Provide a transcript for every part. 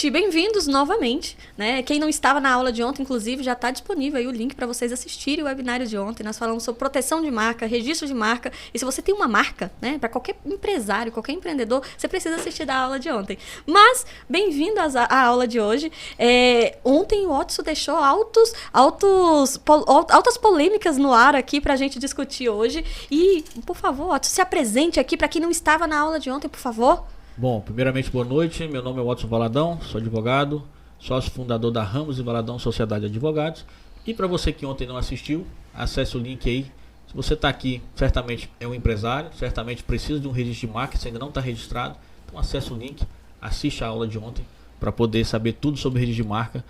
Gente, bem-vindos novamente, né? Quem não estava na aula de ontem, inclusive, já está disponível aí o link para vocês assistirem o webinário de ontem. Nós falamos sobre proteção de marca, registro de marca. E se você tem uma marca, né, para qualquer empresário, qualquer empreendedor, você precisa assistir da aula de ontem. Mas, bem-vindo à aula de hoje. Ontem o Otso deixou altas polêmicas no ar aqui para a gente discutir hoje. E, por favor, Otso, se apresente aqui para quem não estava na aula de ontem, por favor. Bom, primeiramente, boa noite. Meu nome é Watson Valadão, sou advogado, sócio fundador da Ramos e Valadão Sociedade de Advogados. E para você que ontem não assistiu, acesse o link aí. Se você está aqui, certamente é um empresário, certamente precisa de um registro de marca, se ainda não está registrado. Então acesse o link, assiste a aula de ontem para poder saber tudo sobre registro de marca.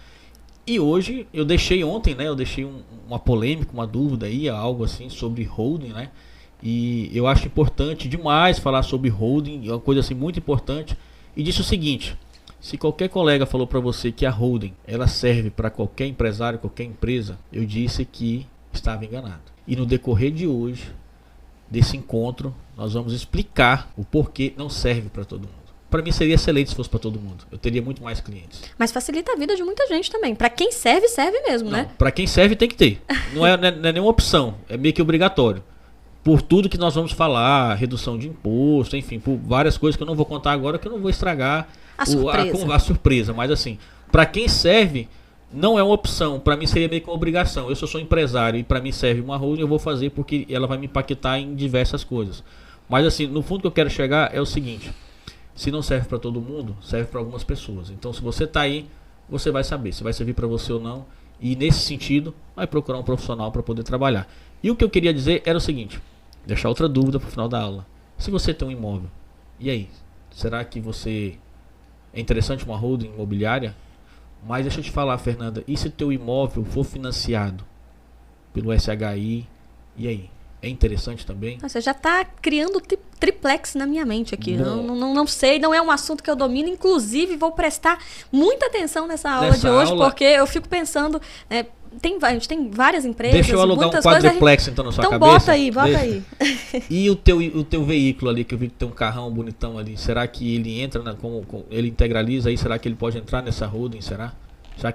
E hoje, eu deixei ontem, né? Eu deixei uma polêmica, uma dúvida aí, algo assim sobre holding, né? E eu acho importante demais falar sobre holding, é uma coisa assim muito importante. E disse o seguinte: se qualquer colega falou para você que a holding ela serve para qualquer empresário, qualquer empresa, eu disse que estava enganado. E no decorrer de hoje, desse encontro, nós vamos explicar o porquê não serve para todo mundo. Para mim seria excelente se fosse para todo mundo. Eu teria muito mais clientes. Mas facilita a vida de muita gente também. Para quem serve, serve mesmo, né? Para quem serve tem que ter. Não é nenhuma opção, é meio que obrigatório. Por tudo que nós vamos falar, redução de imposto, enfim, por várias coisas que eu não vou contar agora, que eu não vou estragar a surpresa. Mas assim, para quem serve, não é uma opção. Para mim seria meio que uma obrigação. Eu sou empresário e para mim serve uma holding, eu vou fazer porque ela vai me impactar em diversas coisas. Mas assim, no fundo que eu quero chegar é o seguinte: se não serve para todo mundo, serve para algumas pessoas. Então se você está aí, você vai saber se vai servir para você ou não. E nesse sentido, vai procurar um profissional para poder trabalhar. E o que eu queria dizer era o seguinte: deixar outra dúvida para o final da aula. Se você tem um imóvel, e aí? Será que você é interessante uma holding imobiliária? Mas deixa eu te falar, Fernanda, e se teu imóvel for financiado pelo SHI? E aí? É interessante também? Você já está criando triplex na minha mente aqui. Não sei, não é um assunto que eu domino. Inclusive, vou prestar muita atenção nessa aula de hoje, porque eu fico pensando... a gente tem várias empresas. Deixa eu alugar um quadriplex então na sua cabeça. Então bota aí. E o teu veículo ali, que eu vi que tem um carrão bonitão ali, será que ele entra, ele integraliza aí? Será que ele pode entrar nessa holding? Será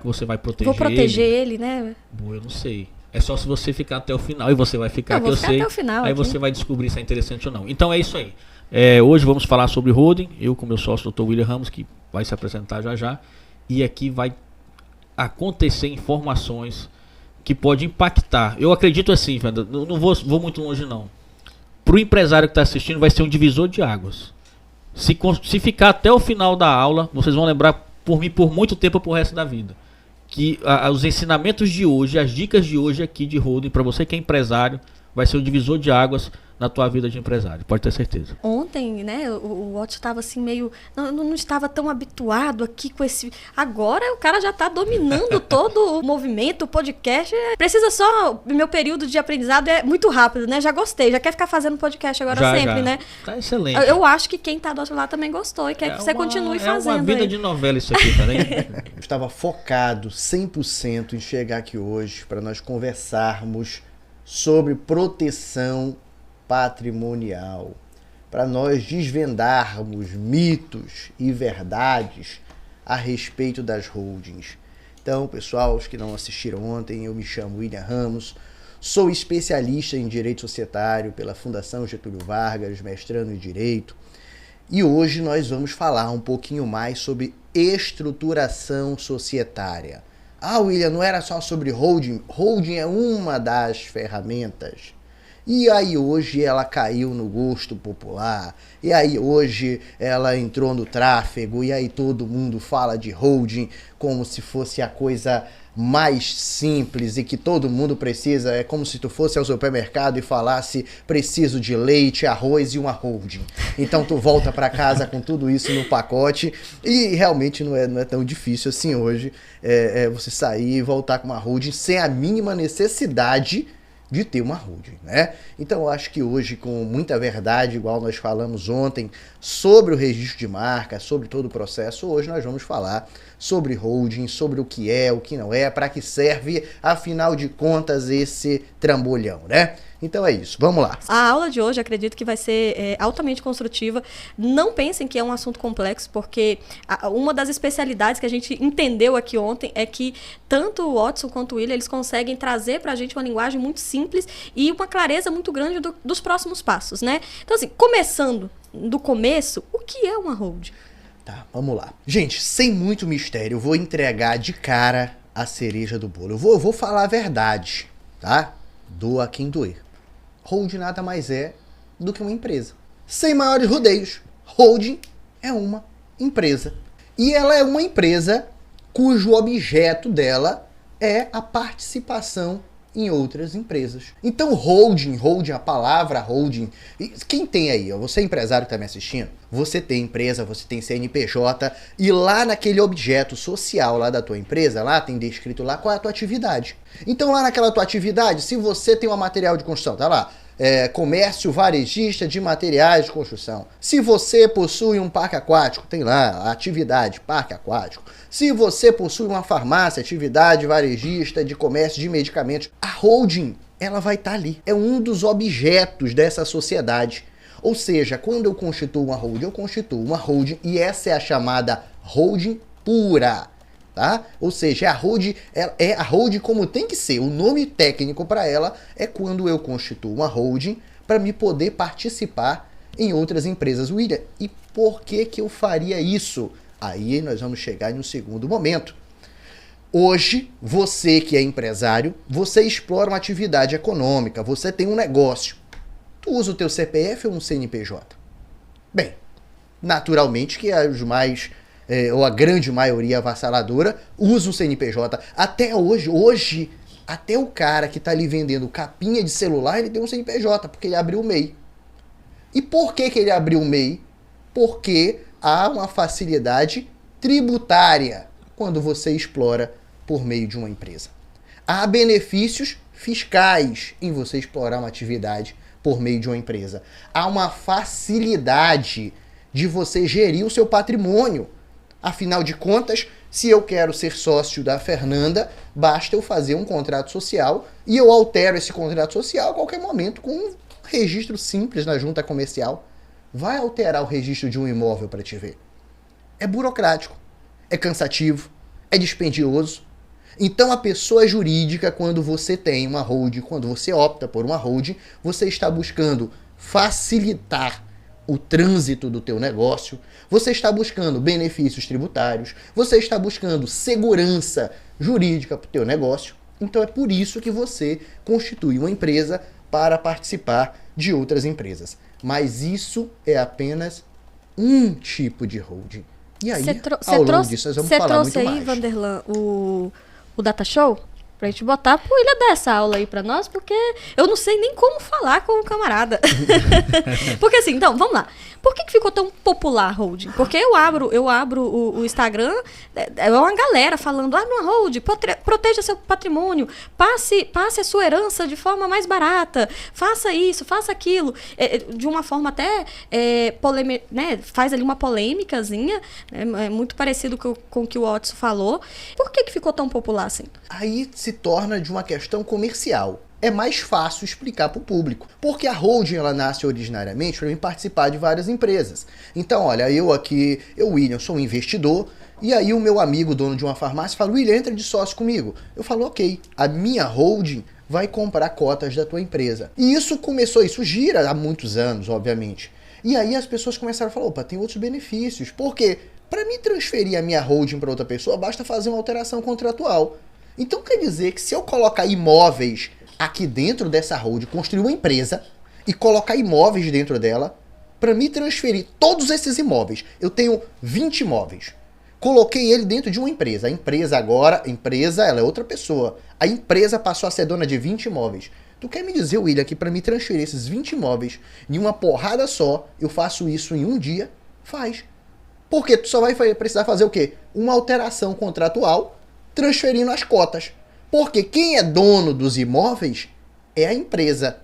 que você vai proteger ele? Vou proteger ele, né? Bom, eu não sei. É só se você ficar até o final, e você vai ficar, que eu sei. Até o final aí aqui. Você vai descobrir se é interessante ou não. Então é isso aí. Hoje vamos falar sobre holding. Eu com meu sócio, Dr. William Ramos, que vai se apresentar já. E aqui vai acontecer informações que pode impactar. Eu acredito assim, não vou muito longe não. Para o empresário que está assistindo, vai ser um divisor de águas. Se ficar até o final da aula, vocês vão lembrar por mim por muito tempo, pro resto da vida, que os ensinamentos de hoje, as dicas de hoje aqui de holding, para você que é empresário, vai ser um divisor de águas na tua vida de empresário, pode ter certeza. Ontem, né, o Otto estava assim meio... Não estava tão habituado aqui com esse... Agora o cara já está dominando todo o movimento, o podcast. Precisa só... Meu período de aprendizado é muito rápido, né? Já gostei, já quer ficar fazendo podcast agora sempre, né? Tá excelente. Eu acho que quem está do outro lado também gostou e quer que você continue fazendo. É uma vida de novela isso aqui, tá vendo? Eu estava focado 100% em chegar aqui hoje para nós conversarmos sobre proteção patrimonial, para nós desvendarmos mitos e verdades a respeito das holdings. Então, pessoal, os que não assistiram ontem, eu me chamo William Ramos, sou especialista em Direito Societário pela Fundação Getúlio Vargas, mestrando em Direito, e hoje nós vamos falar um pouquinho mais sobre estruturação societária. William, não era só sobre holding? Holding é uma das ferramentas. E aí hoje ela caiu no gosto popular, e aí hoje ela entrou no tráfego, e aí todo mundo fala de holding como se fosse a coisa mais simples e que todo mundo precisa. É como se tu fosse ao supermercado e falasse: preciso de leite, arroz e uma holding. Então tu volta para casa com tudo isso no pacote, e realmente não é tão difícil assim hoje você sair e voltar com uma holding sem a mínima necessidade de ter uma holding, né? Então eu acho que hoje, com muita verdade, igual nós falamos ontem, sobre o registro de marca, sobre todo o processo, hoje nós vamos falar sobre holding, sobre o que não é, para que serve, afinal de contas, esse trambolhão, né? Então é isso, vamos lá. A aula de hoje acredito que vai ser altamente construtiva. Não pensem que é um assunto complexo, porque uma das especialidades que a gente entendeu aqui ontem é que tanto o Watson quanto o William, eles conseguem trazer pra gente uma linguagem muito simples e uma clareza muito grande dos próximos passos, né? Então assim, começando do começo, o que é uma holding? Tá, vamos lá. Gente, sem muito mistério, eu vou entregar de cara a cereja do bolo. Eu vou falar a verdade, tá? Doa quem doer. Holding nada mais é do que uma empresa. Sem maiores rodeios. Holding é uma empresa. E ela é uma empresa cujo objeto dela é a participação em outras empresas. Então holding, a palavra holding, quem tem aí? Você é empresário que está me assistindo? Você tem empresa, você tem CNPJ e lá naquele objeto social lá da tua empresa, lá tem descrito lá qual é a tua atividade. Então lá naquela tua atividade, se você tem um material de construção, tá lá, comércio varejista de materiais de construção. Se você possui um parque aquático, tem lá a atividade parque aquático. Se você possui uma farmácia, atividade varejista de comércio de medicamentos, a holding, ela vai estar ali. É um dos objetos dessa sociedade. Ou seja, quando eu constituo uma holding, eu constituo uma holding e essa é a chamada holding pura. Tá? Ou seja, é a holding como tem que ser. O nome técnico para ela é quando eu constituo uma holding para me poder participar em outras empresas. William, e por que eu faria isso? Aí nós vamos chegar em um segundo momento. Hoje, você que é empresário, você explora uma atividade econômica, você tem um negócio. Tu usa o teu CPF ou um CNPJ? Bem, naturalmente que os mais... ou a grande maioria avassaladora, usa um CNPJ. Até hoje, até o cara que está ali vendendo capinha de celular, ele tem um CNPJ, porque ele abriu o MEI. E por que ele abriu o MEI? Porque há uma facilidade tributária quando você explora por meio de uma empresa. Há benefícios fiscais em você explorar uma atividade por meio de uma empresa. Há uma facilidade de você gerir o seu patrimônio. Afinal de contas, se eu quero ser sócio da Fernanda, basta eu fazer um contrato social e eu altero esse contrato social a qualquer momento com um registro simples na junta comercial. Vai alterar o registro de um imóvel para te ver. É burocrático, é cansativo, é dispendioso. Então a pessoa jurídica, quando você tem uma holding, quando você opta por uma holding, você está buscando facilitar o trânsito do teu negócio, você está buscando benefícios tributários, você está buscando segurança jurídica para o teu negócio. Então é por isso que você constitui uma empresa para participar de outras empresas. Mas isso é apenas um tipo de holding. E aí, ao longo disso, nós vamos falar muito mais. Você trouxe aí, Vanderlan, o Data Show? Pra gente botar pro William dar essa aula aí pra nós, porque eu não sei nem como falar com o camarada. Porque assim, então, vamos lá. Por que ficou tão popular a holding? Porque eu abro o Instagram, é uma galera falando, uma holding, proteja seu patrimônio, passe a sua herança de forma mais barata, faça isso, faça aquilo, de uma forma até né, faz ali uma polêmicazinha, é muito parecido com o que o Watson falou. Por que ficou tão popular assim? Aí se torna de uma questão comercial. É mais fácil explicar para o público. Porque a holding, ela nasce originariamente para mim participar de várias empresas. Então, olha, eu, William, sou um investidor, e aí o meu amigo, dono de uma farmácia, fala, William, entra de sócio comigo. Eu falo, ok, a minha holding vai comprar cotas da tua empresa. E isso gira há muitos anos, obviamente. E aí as pessoas começaram a falar, opa, tem outros benefícios. Por quê? Para mim transferir a minha holding para outra pessoa, basta fazer uma alteração contratual. Então quer dizer que se eu colocar imóveis aqui dentro dessa holding, construir uma empresa e colocar imóveis dentro dela, para me transferir todos esses imóveis, eu tenho 20 imóveis, coloquei ele dentro de uma empresa, ela é outra pessoa, a empresa passou a ser dona de 20 imóveis. Tu quer me dizer, William, que para me transferir esses 20 imóveis em uma porrada só, eu faço isso em um dia? Faz. Porque tu só vai precisar fazer o quê? Uma alteração contratual transferindo as cotas. Porque quem é dono dos imóveis é a empresa.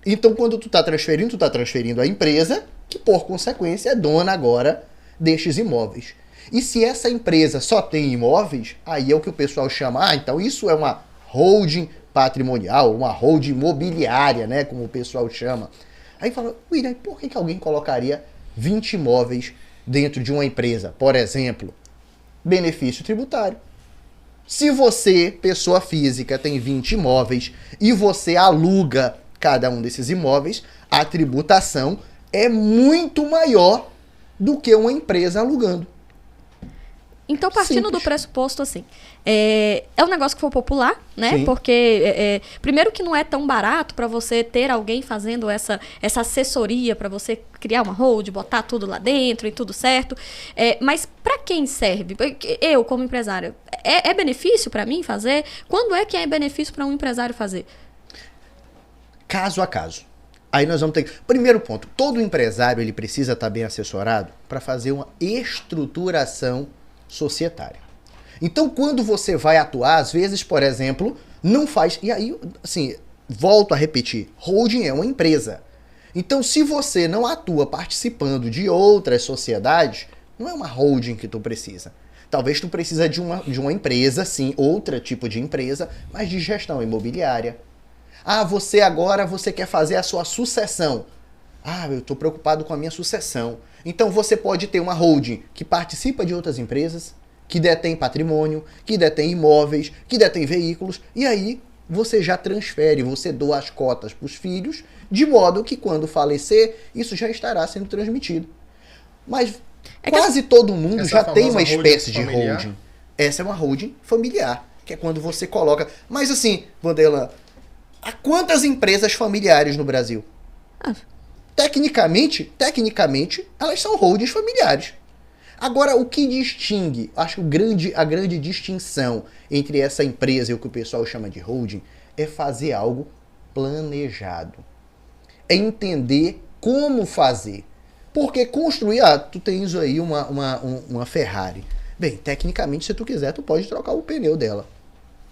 Então, quando tu tá transferindo a empresa, que por consequência é dona agora destes imóveis. E se essa empresa só tem imóveis, aí é o que o pessoal chama, então isso é uma holding patrimonial, uma holding imobiliária, né, como o pessoal chama. Aí fala, William, por que alguém colocaria 20 imóveis dentro de uma empresa? Por exemplo, benefício tributário. Se você, pessoa física, tem 20 imóveis e você aluga cada um desses imóveis, a tributação é muito maior do que uma empresa alugando. Então, partindo do pressuposto, assim, é um negócio que foi popular, né? Sim. Porque, primeiro que não é tão barato para você ter alguém fazendo essa assessoria para você criar uma hold, botar tudo lá dentro e tudo certo. Mas para quem serve? Eu, como empresária, é benefício para mim fazer? Quando é que é benefício para um empresário fazer? Caso a caso. Aí nós vamos ter... Primeiro ponto, todo empresário ele precisa estar bem assessorado para fazer uma estruturação societária. Então, quando você vai atuar, às vezes, por exemplo, não faz... E aí, assim, volto a repetir, holding é uma empresa. Então, se você não atua participando de outras sociedades, não é uma holding que tu precisa. Talvez tu precisa de uma empresa, sim, outro tipo de empresa, mas de gestão imobiliária. Ah, você quer fazer a sua sucessão. Ah, eu estou preocupado com a minha sucessão. Então você pode ter uma holding que participa de outras empresas, que detém patrimônio, que detém imóveis, que detém veículos, e aí você já transfere, você doa as cotas para os filhos, de modo que quando falecer, isso já estará sendo transmitido. Mas quase todo mundo já tem uma espécie de holding. Essa é uma holding familiar, que é quando você coloca... Mas assim, Vanderlan, há quantas empresas familiares no Brasil? Tecnicamente, elas são holdings familiares. Agora, o que distingue, acho que a grande distinção entre essa empresa e o que o pessoal chama de holding é fazer algo planejado. É entender como fazer. Porque construir, tu tens aí uma Ferrari. Bem, tecnicamente, se tu quiser, tu pode trocar o pneu dela.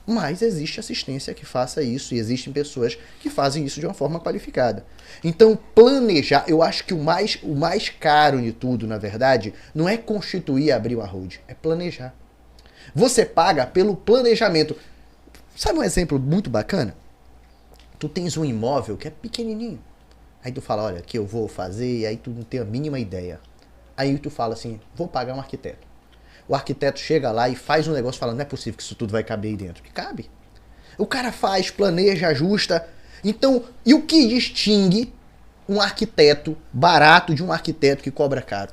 Mas existe assistência que faça isso e existem pessoas que fazem isso de uma forma qualificada. Então, planejar, eu acho que o mais caro de tudo, na verdade, não é constituir e abrir uma hold, é planejar. Você paga pelo planejamento. Sabe um exemplo muito bacana? Tu tens um imóvel que é pequenininho. Aí tu fala, olha, que eu vou fazer, e aí tu não tem a mínima ideia. Aí tu fala assim, vou pagar um arquiteto. O arquiteto chega lá e faz um negócio falando, não é possível que isso tudo vai caber aí dentro. Que cabe. O cara faz, planeja, ajusta. Então, e o que distingue um arquiteto barato de um arquiteto que cobra caro?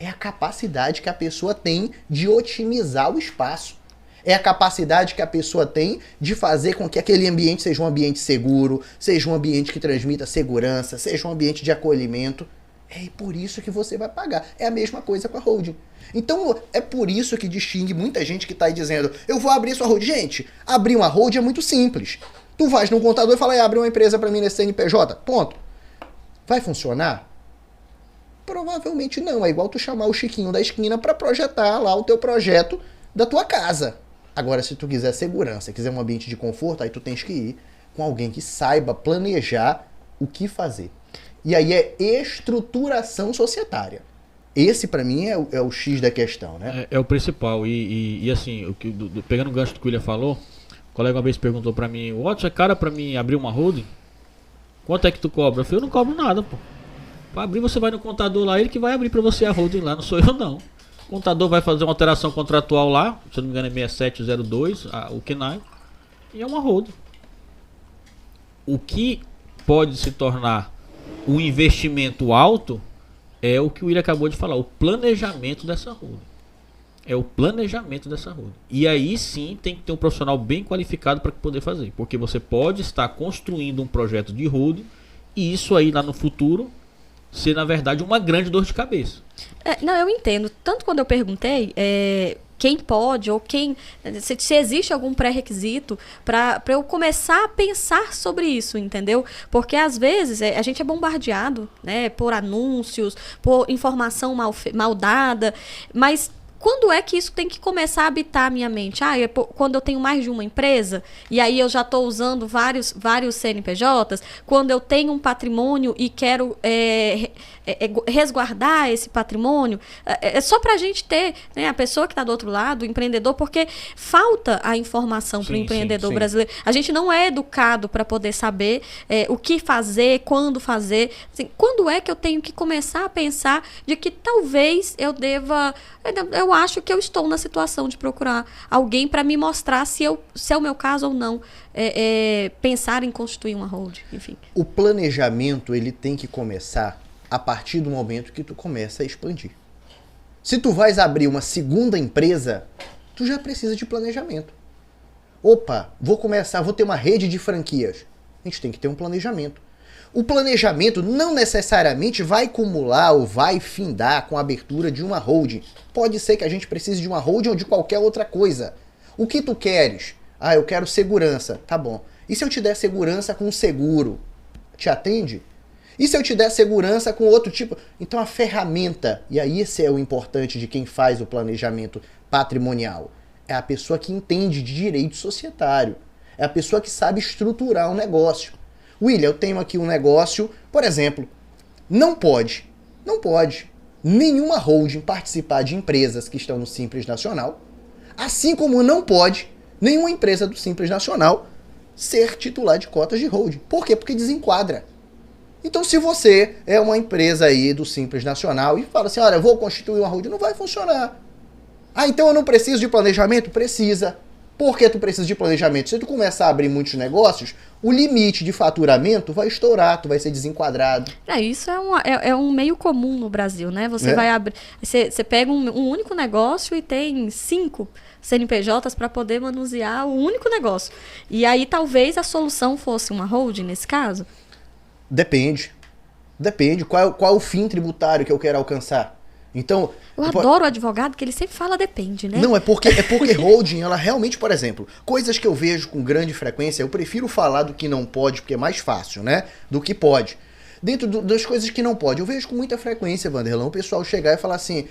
É a capacidade que a pessoa tem de otimizar o espaço. É a capacidade que a pessoa tem de fazer com que aquele ambiente seja um ambiente seguro, seja um ambiente que transmita segurança, seja um ambiente de acolhimento. É por isso que você vai pagar. É a mesma coisa com a holding. Então, é por isso que distingue muita gente que está aí dizendo, eu vou abrir sua holding. Gente, abrir uma holding é muito simples. Tu vais num contador e fala, abre uma empresa para mim nesse CNPJ. Ponto. Vai funcionar? Provavelmente não. É igual tu chamar o Chiquinho da esquina para projetar lá o teu projeto da tua casa. Agora, se tu quiser segurança, quiser um ambiente de conforto, aí tu tens que ir com alguém que saiba planejar o que fazer. E aí é estruturação societária. Esse, para mim, é o X da questão, né? É o principal. E assim, pegando o gancho do que o William falou, o colega uma vez perguntou para mim, Watson, é cara para mim abrir uma holding? Quanto é que tu cobra? Eu falei, eu não cobro nada, pô. Para abrir, você vai no contador lá, ele que vai abrir para você a holding lá, não sou eu, não. O contador vai fazer uma alteração contratual lá, se eu não me engano é 6702, o KNAI, e é uma holding. O que pode se tornar um investimento alto é o que o William acabou de falar, o planejamento dessa holding. É o planejamento dessa holding. E aí sim tem que ter um profissional bem qualificado para poder fazer. Porque você pode estar construindo um projeto de holding e isso aí lá no futuro ser, na verdade, uma grande dor de cabeça. Não, eu entendo. Tanto quando eu perguntei quem pode ou quem... Se existe algum pré-requisito para eu começar a pensar sobre isso, entendeu? Porque às vezes a gente é bombardeado, né, por anúncios, por informação mal dada, mas quando é que isso tem que começar a habitar a minha mente? Quando eu tenho mais de uma empresa, e aí eu já estou usando vários CNPJs, quando eu tenho um patrimônio e quero resguardar esse patrimônio, é só para a gente ter, né, a pessoa que está do outro lado, o empreendedor, porque falta a informação para o empreendedor brasileiro. A gente não é educado para poder saber o que fazer, quando fazer. Assim, quando é que eu tenho que começar a pensar de que talvez eu deva... Eu acho que eu estou na situação de procurar alguém para me mostrar se é o meu caso ou não. Pensar em constituir uma holding, enfim. O planejamento, ele tem que começar a partir do momento que tu começa a expandir. Se tu vais abrir uma segunda empresa, tu já precisa de planejamento. Opa, vou ter uma rede de franquias. A gente tem que ter um planejamento. O planejamento não necessariamente vai acumular ou vai findar com a abertura de uma holding. Pode ser que a gente precise de uma holding ou de qualquer outra coisa. O que tu queres? Eu quero segurança. Tá bom. E se eu te der segurança com seguro? Te atende? E se eu te der segurança com outro tipo? Então a ferramenta, e aí esse é o importante de quem faz o planejamento patrimonial, é a pessoa que entende de direito societário. É a pessoa que sabe estruturar um negócio. William, eu tenho aqui um negócio, por exemplo, não pode nenhuma holding participar de empresas que estão no Simples Nacional, assim como não pode nenhuma empresa do Simples Nacional ser titular de cotas de holding. Por quê? Porque desenquadra. Então, se você é uma empresa aí do Simples Nacional e fala assim, olha, eu vou constituir uma holding, não vai funcionar. Então eu não preciso de planejamento? Precisa. Por que tu precisa de planejamento? Se tu começar a abrir muitos negócios, o limite de faturamento vai estourar, tu vai ser desenquadrado. Isso é um meio comum no Brasil, né? Você vai abrir, você pega um único negócio e tem 5 CNPJs para poder manusear o único negócio. E aí talvez a solução fosse uma holding nesse caso? Depende. Qual o fim tributário que eu quero alcançar? Então, eu adoro o advogado que ele sempre fala depende, né? Não, é porque holding, ela realmente, por exemplo, coisas que eu vejo com grande frequência, eu prefiro falar do que não pode, porque é mais fácil, né? Do que pode. Dentro das coisas que não pode, eu vejo com muita frequência, Vanderlão, o pessoal chegar e falar assim,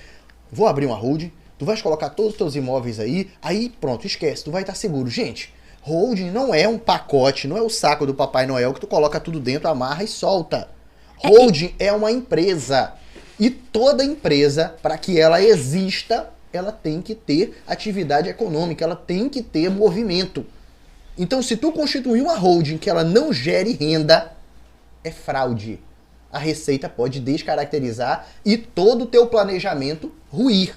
vou abrir uma holding, tu vais colocar todos os teus imóveis aí pronto, esquece, tu vai estar seguro. Gente, holding não é um pacote, não é o saco do Papai Noel que tu coloca tudo dentro, amarra e solta. Holding é uma empresa. E toda empresa, para que ela exista, ela tem que ter atividade econômica, ela tem que ter movimento. Então, se tu constituir uma holding que ela não gere renda, é fraude. A Receita pode descaracterizar e todo o teu planejamento ruir.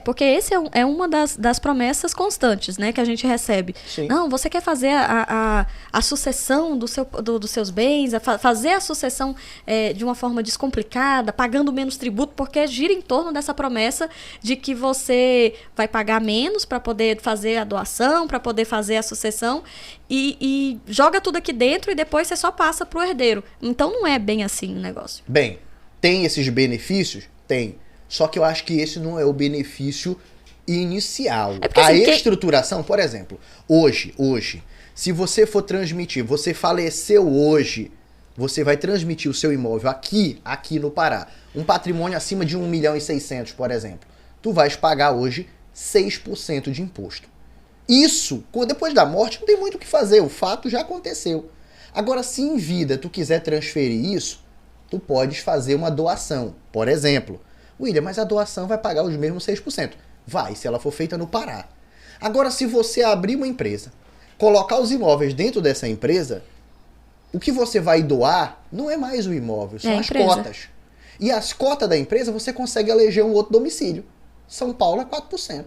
Porque esse é uma das promessas constantes, né, que a gente recebe. Sim. Não, você quer fazer a sucessão dos seus bens, fazer a sucessão de uma forma descomplicada, pagando menos tributo, porque gira em torno dessa promessa de que você vai pagar menos para poder fazer a doação, para poder fazer a sucessão, e joga tudo aqui dentro e depois você só passa para o herdeiro. Então não é bem assim o negócio. Bem, tem esses benefícios? Tem. Só que eu acho que esse não é o benefício inicial. A estruturação, por exemplo, hoje, se você for transmitir, você faleceu hoje, você vai transmitir o seu imóvel aqui no Pará, um patrimônio acima de 1.600.000, por exemplo, tu vais pagar hoje 6% de imposto. Isso, depois da morte, não tem muito o que fazer, o fato já aconteceu. Agora, se em vida tu quiser transferir isso, tu podes fazer uma doação, por exemplo. William, mas a doação vai pagar os mesmos 6%. Vai, se ela for feita no Pará. Agora, se você abrir uma empresa, colocar os imóveis dentro dessa empresa, o que você vai doar não é mais o imóvel, são as cotas. E as cotas da empresa você consegue eleger um outro domicílio. São Paulo é 4%.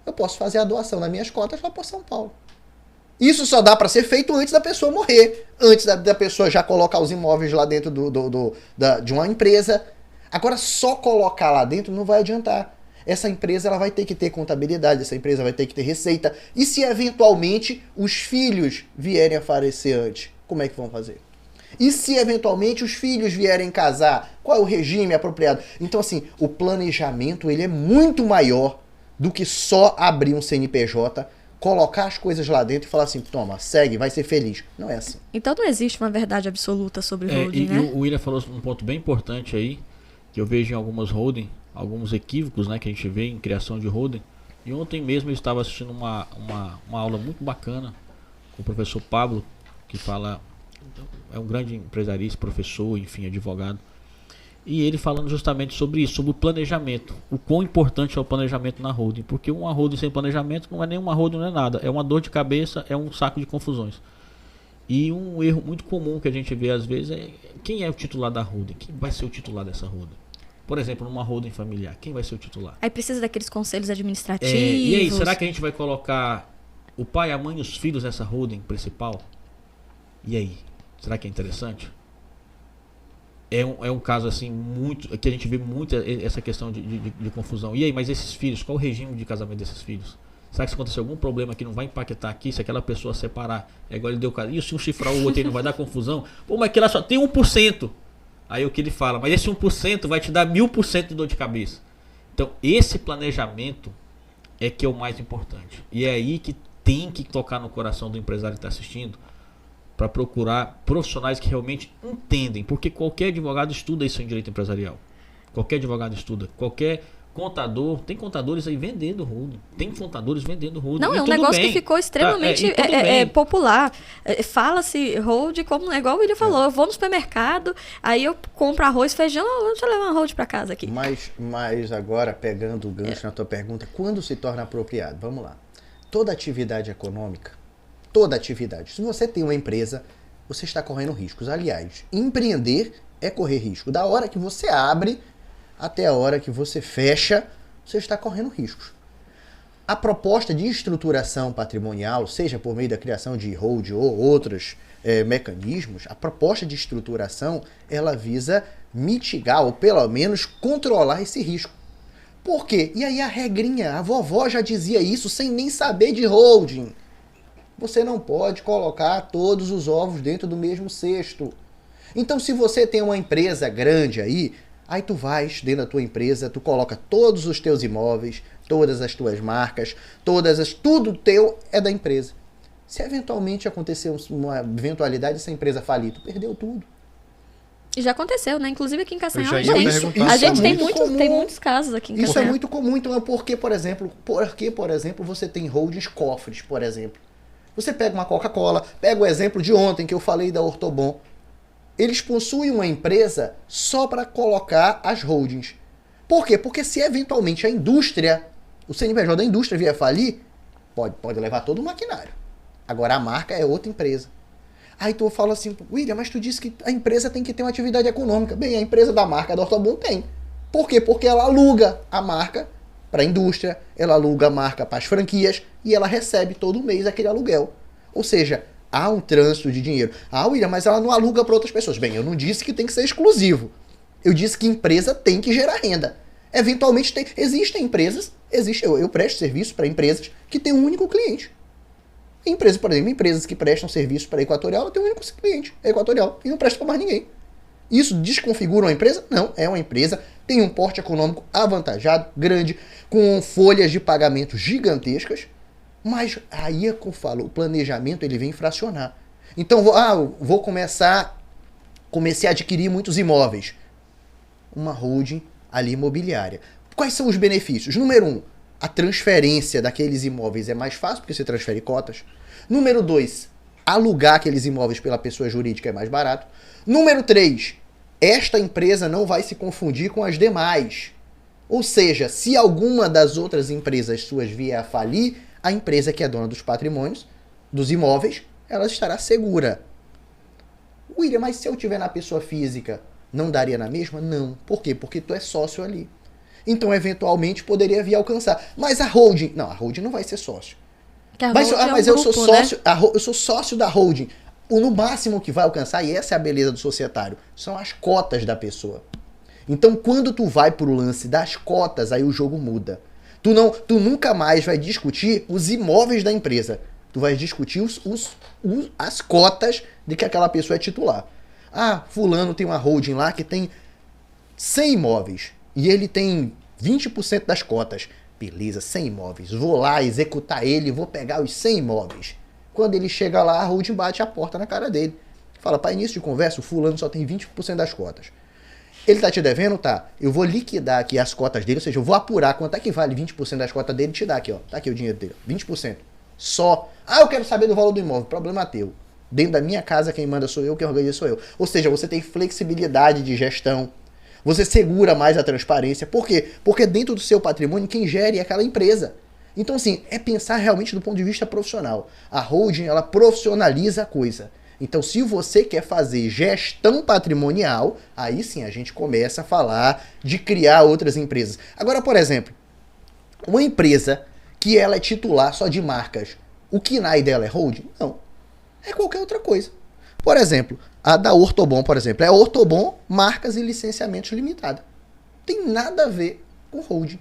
Eu posso fazer a doação das minhas cotas lá por São Paulo. Isso só dá para ser feito antes da pessoa morrer. Antes da pessoa já colocar os imóveis lá dentro de uma empresa. Agora, só colocar lá dentro não vai adiantar. Essa empresa ela vai ter que ter contabilidade, essa empresa vai ter que ter receita. E se eventualmente os filhos vierem a falecer antes, como é que vão fazer? E se eventualmente os filhos vierem casar, qual é o regime apropriado? Então, assim, o planejamento ele é muito maior do que só abrir um CNPJ, colocar as coisas lá dentro e falar assim, toma, segue, vai ser feliz. Não é assim. Então não existe uma verdade absoluta sobre holding, né? E o William falou um ponto bem importante aí, que eu vejo em algumas holding, alguns equívocos, né, que a gente vê em criação de holding. E ontem mesmo eu estava assistindo uma aula muito bacana com o professor Pablo, que fala, é um grande empresarista, professor, enfim, advogado. E ele falando justamente sobre isso, sobre o planejamento. O quão importante é o planejamento na holding. Porque uma holding sem planejamento não é nenhuma holding, não é nada. É uma dor de cabeça, é um saco de confusões. E um erro muito comum que a gente vê às vezes é quem é o titular da holding? Quem vai ser o titular dessa holding? Por exemplo, numa holding familiar, quem vai ser o titular? Aí precisa daqueles conselhos administrativos. E aí, será que a gente vai colocar o pai, a mãe e os filhos nessa holding principal? E aí? Será que é interessante? É um caso assim, muito, que a gente vê muito essa questão de confusão. E aí, mas esses filhos, qual o regime de casamento desses filhos? Será que se acontecer algum problema que não vai impactar aqui, se aquela pessoa separar, é igual ele deu caso, e se um chifrar o outro aí não vai dar confusão? Pô, mas que lá só tem 1%. Aí o que ele fala, mas esse 1% vai te dar 1000% de dor de cabeça. Então, esse planejamento é que é o mais importante. E é aí que tem que tocar no coração do empresário que está assistindo, para procurar profissionais que realmente entendem, porque qualquer advogado estuda isso em direito empresarial. Qualquer advogado estuda, qualquer contador, tem contadores aí vendendo holding, tem contadores vendendo holding. Não, é um negócio que ficou extremamente popular. Fala-se holding como, é igual o William falou, eu vou no supermercado, aí eu compro arroz, feijão, deixa eu levar um holding para casa aqui. Mas agora, pegando o gancho na tua pergunta, quando se torna apropriado? Vamos lá. Toda atividade econômica, se você tem uma empresa, você está correndo riscos. Aliás, empreender é correr risco. Da hora que você abre até a hora que você fecha, você está correndo riscos. A proposta de estruturação patrimonial, seja por meio da criação de holding ou outros mecanismos, a proposta de estruturação, ela visa mitigar ou pelo menos controlar esse risco. Por quê? E aí a regrinha, a vovó já dizia isso sem nem saber de holding. Você não pode colocar todos os ovos dentro do mesmo cesto. Então, se você tem uma empresa grande aí tu vais dentro da tua empresa, tu coloca todos os teus imóveis, todas as tuas marcas, tudo teu é da empresa. Se eventualmente acontecer uma eventualidade, essa empresa falir, tu perdeu tudo. E já aconteceu, né? Inclusive aqui em Castanhal a gente tem muitos casos aqui em Castanhal. Isso é muito comum. Então é porque, por exemplo, você tem holdings cofres, por exemplo. Você pega uma Coca-Cola, pega o exemplo de ontem que eu falei da Ortobon. Eles possuem uma empresa só para colocar as holdings. Por quê? Porque se eventualmente a indústria, o CNPJ da indústria vier falir, pode levar todo o maquinário. Agora a marca é outra empresa. Aí tu fala assim, William, mas tu disse que a empresa tem que ter uma atividade econômica. Bem, a empresa da marca da Ortobon tem. Por quê? Porque ela aluga a marca para a indústria, ela aluga a marca para as franquias e ela recebe todo mês aquele aluguel. Ou seja, há um trânsito de dinheiro. William, mas ela não aluga para outras pessoas. Bem, eu não disse que tem que ser exclusivo. Eu disse que empresa tem que gerar renda. Eventualmente existem empresas, eu presto serviço para empresas que têm um único cliente. Empresas, por exemplo, empresas que prestam serviço para a Equatorial, ela tem um único cliente, a Equatorial, e não presta para mais ninguém. Isso desconfigura uma empresa? Não, é uma empresa, tem um porte econômico avantajado, grande, com folhas de pagamento gigantescas, mas aí é que eu falo, o planejamento ele vem fracionar. Então, comecei a adquirir muitos imóveis. Uma holding ali imobiliária. Quais são os benefícios? Número 1, a transferência daqueles imóveis é mais fácil, porque você transfere cotas. Número 2, alugar aqueles imóveis pela pessoa jurídica é mais barato. Número 3, esta empresa não vai se confundir com as demais. Ou seja, se alguma das outras empresas suas vier a falir, a empresa que é dona dos patrimônios, dos imóveis, ela estará segura. William, mas se eu tiver na pessoa física, não daria na mesma? Não. Por quê? Porque tu é sócio ali. Então, eventualmente, poderia vir a alcançar. Mas a holding não vai ser sócio. Eu sou sócio, né? Eu sou sócio da holding. No máximo que vai alcançar, e essa é a beleza do societário, são as cotas da pessoa. Então, quando tu vai pro lance das cotas, aí o jogo muda. Tu nunca mais vai discutir os imóveis da empresa. Tu vai discutir as cotas de que aquela pessoa é titular. Fulano tem uma holding lá que tem 100 imóveis e ele tem 20% das cotas. Beleza, 100 imóveis. Vou lá executar ele, vou pegar os 100 imóveis. Quando ele chega lá, a holding bate a porta na cara dele. Fala, para início de conversa, o fulano só tem 20% das cotas. Ele tá te devendo? Tá. Eu vou liquidar aqui as cotas dele, ou seja, eu vou apurar quanto é que vale 20% das cotas dele e te dar aqui, ó. Tá aqui o dinheiro dele, 20%. Só. Ah, eu quero saber do valor do imóvel. Problema teu. Dentro da minha casa, quem manda sou eu, quem organiza sou eu. Ou seja, você tem flexibilidade de gestão. Você segura mais a transparência. Por quê? Porque dentro do seu patrimônio, quem gere é aquela empresa. Então, assim, é pensar realmente do ponto de vista profissional. A holding, ela profissionaliza a coisa. Então, se você quer fazer gestão patrimonial, aí sim a gente começa a falar de criar outras empresas. Agora, por exemplo, uma empresa que ela é titular só de marcas, o KNAI dela é holding? Não. É qualquer outra coisa. Por exemplo, a da Ortobon, por exemplo, é Ortobon Marcas e Licenciamentos Limitada. Tem nada a ver com holding.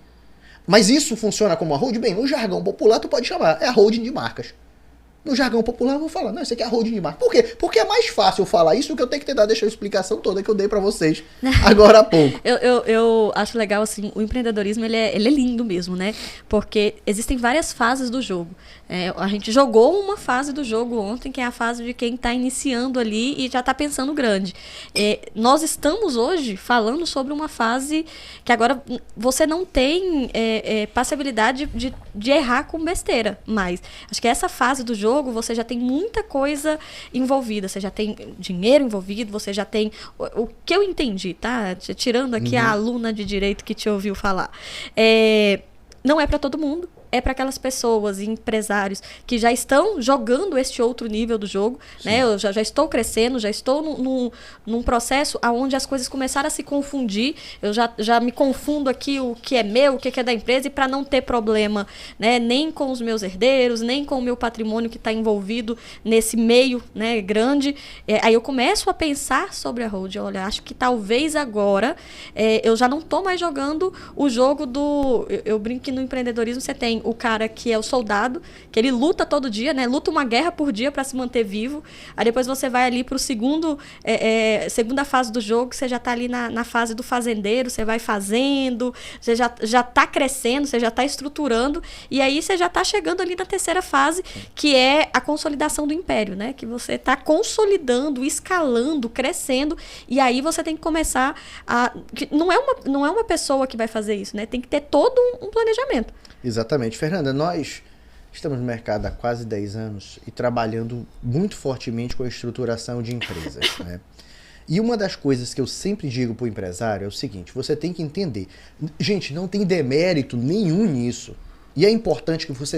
Mas isso funciona como a holding? Bem, no jargão popular tu pode chamar, é a holding de marcas. No jargão popular eu vou falar, não, isso aqui é a holding de marca. Por quê? Porque é mais fácil eu falar isso do que eu ter que tentar deixar a explicação toda que eu dei pra vocês agora há pouco. Eu acho legal, assim, o empreendedorismo, ele é lindo mesmo, né? Porque existem várias fases do jogo. A gente jogou uma fase do jogo ontem, que é a fase de quem está iniciando ali e já está pensando grande. Nós estamos hoje falando sobre uma fase que agora você não tem passabilidade de errar com besteira, mas acho que essa fase do jogo você já tem muita coisa envolvida, você já tem dinheiro envolvido, você já tem o que eu entendi, tá? Tirando aqui a aluna de direito que te ouviu falar. Não é para todo mundo. É para aquelas pessoas e empresários que já estão jogando este outro nível do jogo, né? Eu já estou crescendo, já estou num processo onde as coisas começaram a se confundir. Eu já me confundo aqui o que é meu, o que é da empresa, e para não ter problema, né? Nem com os meus herdeiros, nem com o meu patrimônio que está envolvido nesse meio, né, grande. Aí eu começo a pensar sobre a holding. Olha, acho que talvez agora eu já não estou mais jogando o jogo do... Eu brinco que no empreendedorismo você tem o cara que é o soldado, que ele luta todo dia, né? Luta uma guerra por dia para se manter vivo. Aí depois você vai ali para o segunda fase do jogo, você já está ali na fase do fazendeiro, você vai fazendo, você já está crescendo, você já está estruturando, e aí você já está chegando ali na terceira fase, que é a consolidação do império, né? Que você está consolidando, escalando, crescendo, e aí você tem que começar a... Não é uma pessoa que vai fazer isso, né? Tem que ter todo um planejamento. Exatamente. Fernanda, nós estamos no mercado há quase 10 anos e trabalhando muito fortemente com a estruturação de empresas, né? E uma das coisas que eu sempre digo para o empresário é o seguinte, você tem que entender, gente, não tem demérito nenhum nisso. E é importante que você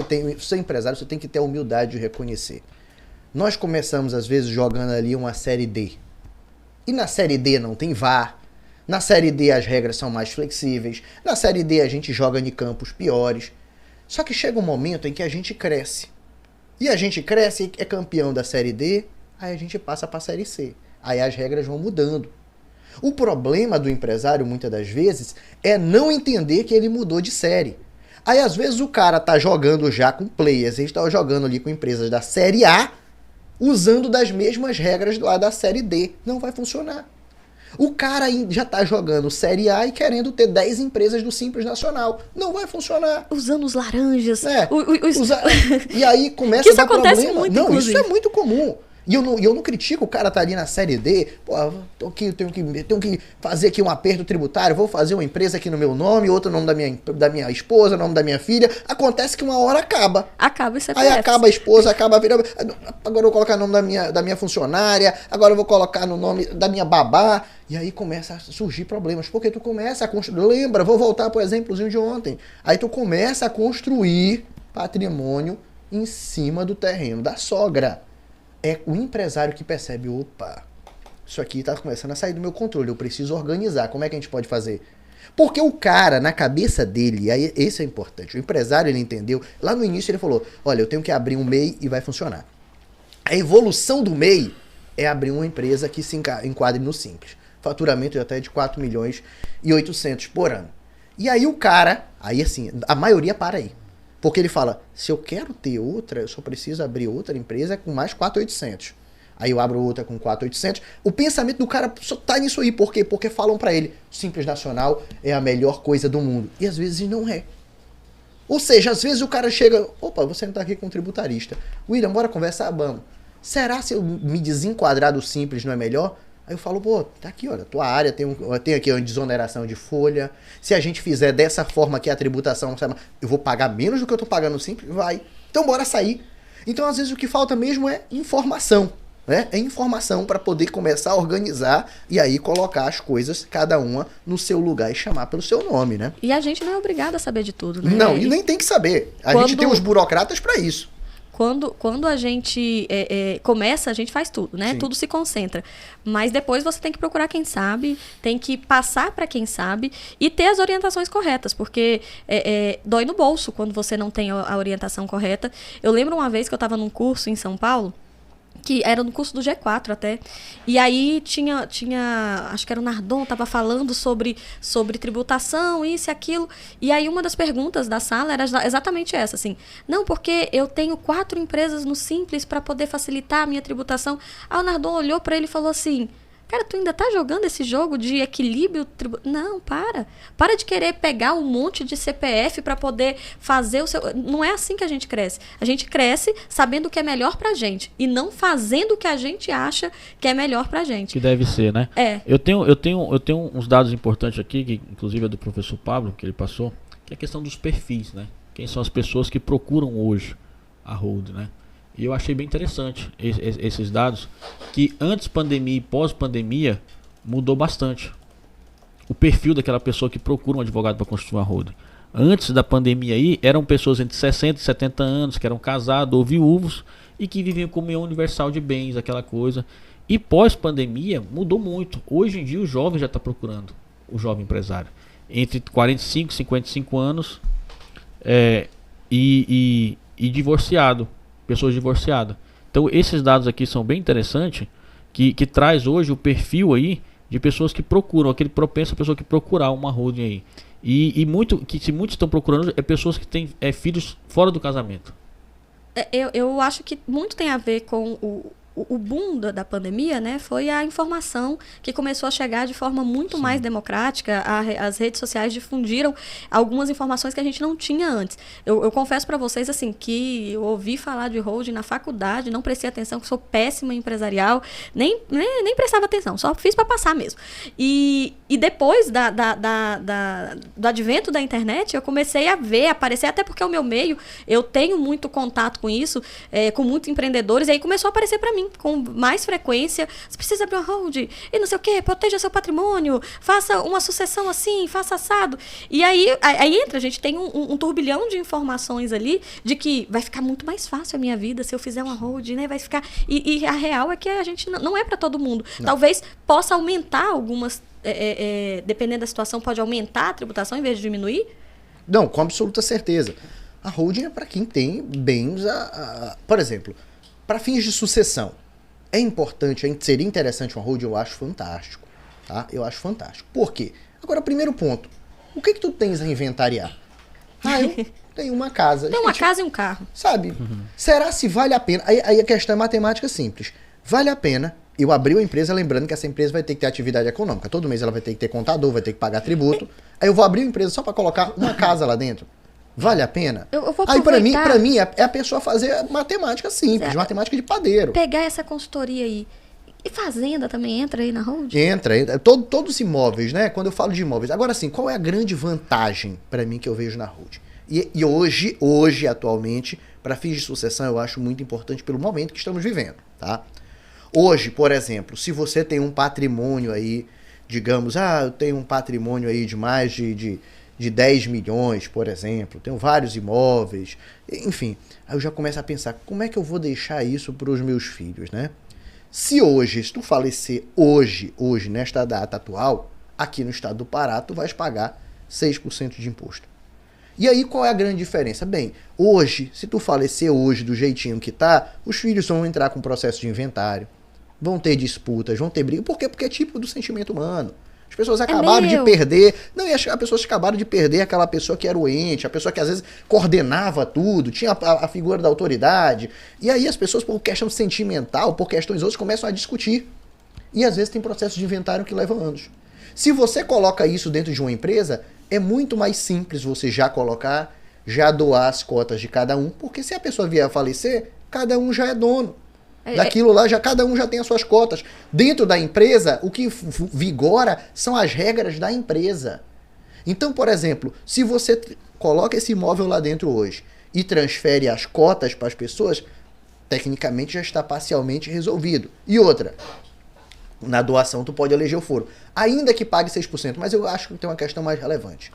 empresário, você tem que ter a humildade de reconhecer. Nós começamos, às vezes, jogando ali uma série D. E na série D não tem VAR. Na série D as regras são mais flexíveis. Na série D a gente joga em campos piores. Só que chega um momento em que a gente cresce. E a gente cresce, é campeão da série D, aí a gente passa para a série C. Aí as regras vão mudando. O problema do empresário, muitas das vezes, é não entender que ele mudou de série. Aí às vezes o cara tá jogando já com players, ele está jogando ali com empresas da série A, usando das mesmas regras lá da série D. Não vai funcionar. O cara já tá jogando Série A e querendo ter 10 empresas do Simples Nacional. Não vai funcionar. Usando os laranjas. E aí começa a dar problema. Isso acontece muito, não, inclusive. Isso é muito comum. E eu não critico o cara tá ali na Série D, pô, tenho que fazer aqui um aperto tributário, vou fazer uma empresa aqui no meu nome, outro nome da minha esposa, nome da minha filha. Acontece que uma hora acaba. Acaba isso. Aí acaba a esposa, acaba a filha. Agora eu vou colocar o nome da minha funcionária, agora eu vou colocar no nome da minha babá. E aí começa a surgir problemas, porque tu começa a construir. Lembra, vou voltar pro exemplozinho de ontem. Aí tu começa a construir patrimônio em cima do terreno da sogra. É o empresário que percebe, opa, isso aqui está começando a sair do meu controle, eu preciso organizar. Como é que a gente pode fazer? Porque o cara, na cabeça dele, aí esse é importante, o empresário ele entendeu, lá no início ele falou, olha, eu tenho que abrir um MEI e vai funcionar. A evolução do MEI é abrir uma empresa que se enquadre no Simples. Faturamento de até de 4 milhões e 800 por ano. E aí o cara, aí assim, a maioria para aí. Porque ele fala, se eu quero ter outra, eu só preciso abrir outra empresa com mais 4.800. Aí eu abro outra com 4.800. O pensamento do cara só tá nisso aí. Por quê? Porque falam pra ele, Simples Nacional é a melhor coisa do mundo. E às vezes não é. Ou seja, às vezes o cara chega, opa, você não tá aqui com um tributarista. William, bora conversar, vamos. Será se eu me desenquadrar do Simples não é melhor? Aí eu falo, pô, tá aqui, olha, tua área tem aqui uma desoneração de folha. Se a gente fizer dessa forma que a tributação, eu vou pagar menos do que eu tô pagando no Simples? Vai. Então bora sair. Então, às vezes, o que falta mesmo é informação. Né? É informação para poder começar a organizar e aí colocar as coisas, cada uma, no seu lugar e chamar pelo seu nome, né? E a gente não é obrigado a saber de tudo, né? Não, e nem tem que saber. A gente tem os burocratas para isso. Quando a gente começa, a gente faz tudo, né? Sim. Tudo se concentra. Mas depois você tem que procurar quem sabe, tem que passar para quem sabe e ter as orientações corretas, porque dói no bolso quando você não tem a orientação correta. Eu lembro uma vez que eu estava num curso em São Paulo, que era no curso do G4 até, e aí tinha acho que era o Nardon, estava falando sobre tributação, isso e aquilo, e aí uma das perguntas da sala era exatamente essa, assim, não, porque eu tenho 4 empresas no Simples para poder facilitar a minha tributação. Aí o Nardon olhou para ele e falou assim, cara, tu ainda tá jogando esse jogo de equilíbrio tributário? Não, para de querer pegar um monte de CPF para poder fazer o seu... Não é assim que a gente cresce. A gente cresce sabendo o que é melhor pra gente e não fazendo o que a gente acha que é melhor pra gente. Que deve ser, né? Eu tenho uns dados importantes aqui, que inclusive é do professor Pablo, que ele passou, que é a questão dos perfis, né? Quem são as pessoas que procuram hoje a Hold, né? E eu achei bem interessante esses dados, que antes pandemia e pós-pandemia mudou bastante. O perfil daquela pessoa que procura um advogado para constituir uma holding. Antes da pandemia aí, eram pessoas entre 60 e 70 anos, que eram casados ou viúvos, e que viviam com união universal de bens, aquela coisa. E pós-pandemia mudou muito. Hoje em dia o jovem já está procurando, o jovem empresário. Entre 45 e 55 anos e divorciado. Pessoas divorciadas. Então esses dados aqui são bem interessantes, que traz hoje o perfil aí de pessoas que procuram, aquele propenso a pessoa que procurar uma holding aí. E se muitos estão procurando é pessoas que têm filhos fora do casamento. Eu acho que muito tem a ver com o boom da pandemia, né, foi a informação que começou a chegar de forma muito Sim. mais democrática. As redes sociais difundiram algumas informações que a gente não tinha antes. Eu confesso para vocês assim, que eu ouvi falar de holding na faculdade, não prestei atenção, que sou péssima empresarial, nem prestava atenção, só fiz para passar mesmo. E depois do advento da internet, eu comecei a ver, aparecer, até porque o meu meio, eu tenho muito contato com isso, com muitos empreendedores, e aí começou a aparecer para mim com mais frequência, você precisa abrir uma holding, e não sei o que, proteja seu patrimônio, faça uma sucessão assim, faça assado. E aí entra, a gente tem um turbilhão de informações ali, de que vai ficar muito mais fácil a minha vida se eu fizer uma holding, né? Vai ficar... E a real é que a gente não é para todo mundo. Não. Talvez possa aumentar algumas, dependendo da situação, pode aumentar a tributação em vez de diminuir? Não, com absoluta certeza. A holding é para quem tem bens, por exemplo, para fins de sucessão. É importante, seria interessante uma holding, eu acho fantástico. Tá? Eu acho fantástico. Por quê? Agora, primeiro ponto. O que tu tens a inventariar? Eu tenho uma casa. Tem uma casa e um carro. Sabe? Será se vale a pena? Aí a questão é matemática simples. Vale a pena eu abrir uma empresa, lembrando que essa empresa vai ter que ter atividade econômica. Todo mês ela vai ter que ter contador, vai ter que pagar tributo. Aí eu vou abrir uma empresa só para colocar uma casa lá dentro. Vale a pena? Eu vou aí pra mim é a pessoa fazer matemática simples, matemática de padeiro. Pegar essa consultoria aí. E fazenda também entra aí na holding? Entra. Todos os imóveis, né? Quando eu falo de imóveis. Agora sim, qual é a grande vantagem para mim que eu vejo na holding? E hoje, atualmente, para fins de sucessão, eu acho muito importante pelo momento que estamos vivendo, tá? Hoje, por exemplo, se você tem um patrimônio aí, digamos, eu tenho um patrimônio aí de mais de 10 milhões, por exemplo, tenho vários imóveis, enfim, aí eu já começo a pensar, como é que eu vou deixar isso para os meus filhos, né? Se tu falecer hoje, nesta data atual, aqui no estado do Pará, tu vais pagar 6% de imposto. E aí, qual é a grande diferença? Bem, hoje, se tu falecer hoje do jeitinho que tá, os filhos vão entrar com processo de inventário, vão ter disputas, vão ter briga. Por quê? Porque é tipo do sentimento humano. As pessoas acabaram de perder... Não, e as pessoas acabaram de perder aquela pessoa que era o ente, a pessoa que às vezes coordenava tudo, tinha a figura da autoridade. E aí as pessoas, por questão sentimental, por questões outras, começam a discutir. E às vezes tem processos de inventário que levam anos. Se você coloca isso dentro de uma empresa, é muito mais simples você já colocar, já doar as cotas de cada um, porque se a pessoa vier a falecer, cada um já é dono. Daquilo lá, cada um já tem as suas cotas. Dentro da empresa, o que vigora são as regras da empresa. Então, por exemplo, se você coloca esse imóvel lá dentro hoje e transfere as cotas para as pessoas, tecnicamente já está parcialmente resolvido. E outra, na doação tu pode eleger o foro. Ainda que pague 6%, mas eu acho que tem uma questão mais relevante.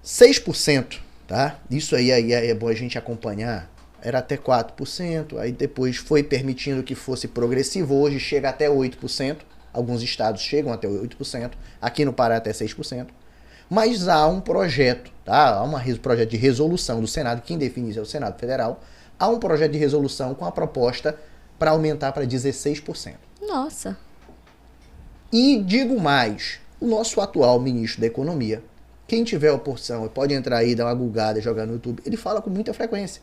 6%, tá? Isso aí é bom a gente acompanhar. Era até 4%, aí depois foi permitindo que fosse progressivo, hoje chega até 8%, alguns estados chegam até 8%, aqui no Pará até 6%, mas há um projeto, tá? Há um projeto de resolução do Senado, quem define isso é o Senado Federal, há um projeto de resolução com a proposta para aumentar para 16%. Nossa! E digo mais, o nosso atual ministro da Economia, quem tiver a oportunidade, pode entrar aí, dar uma googada, jogar no YouTube, ele fala com muita frequência.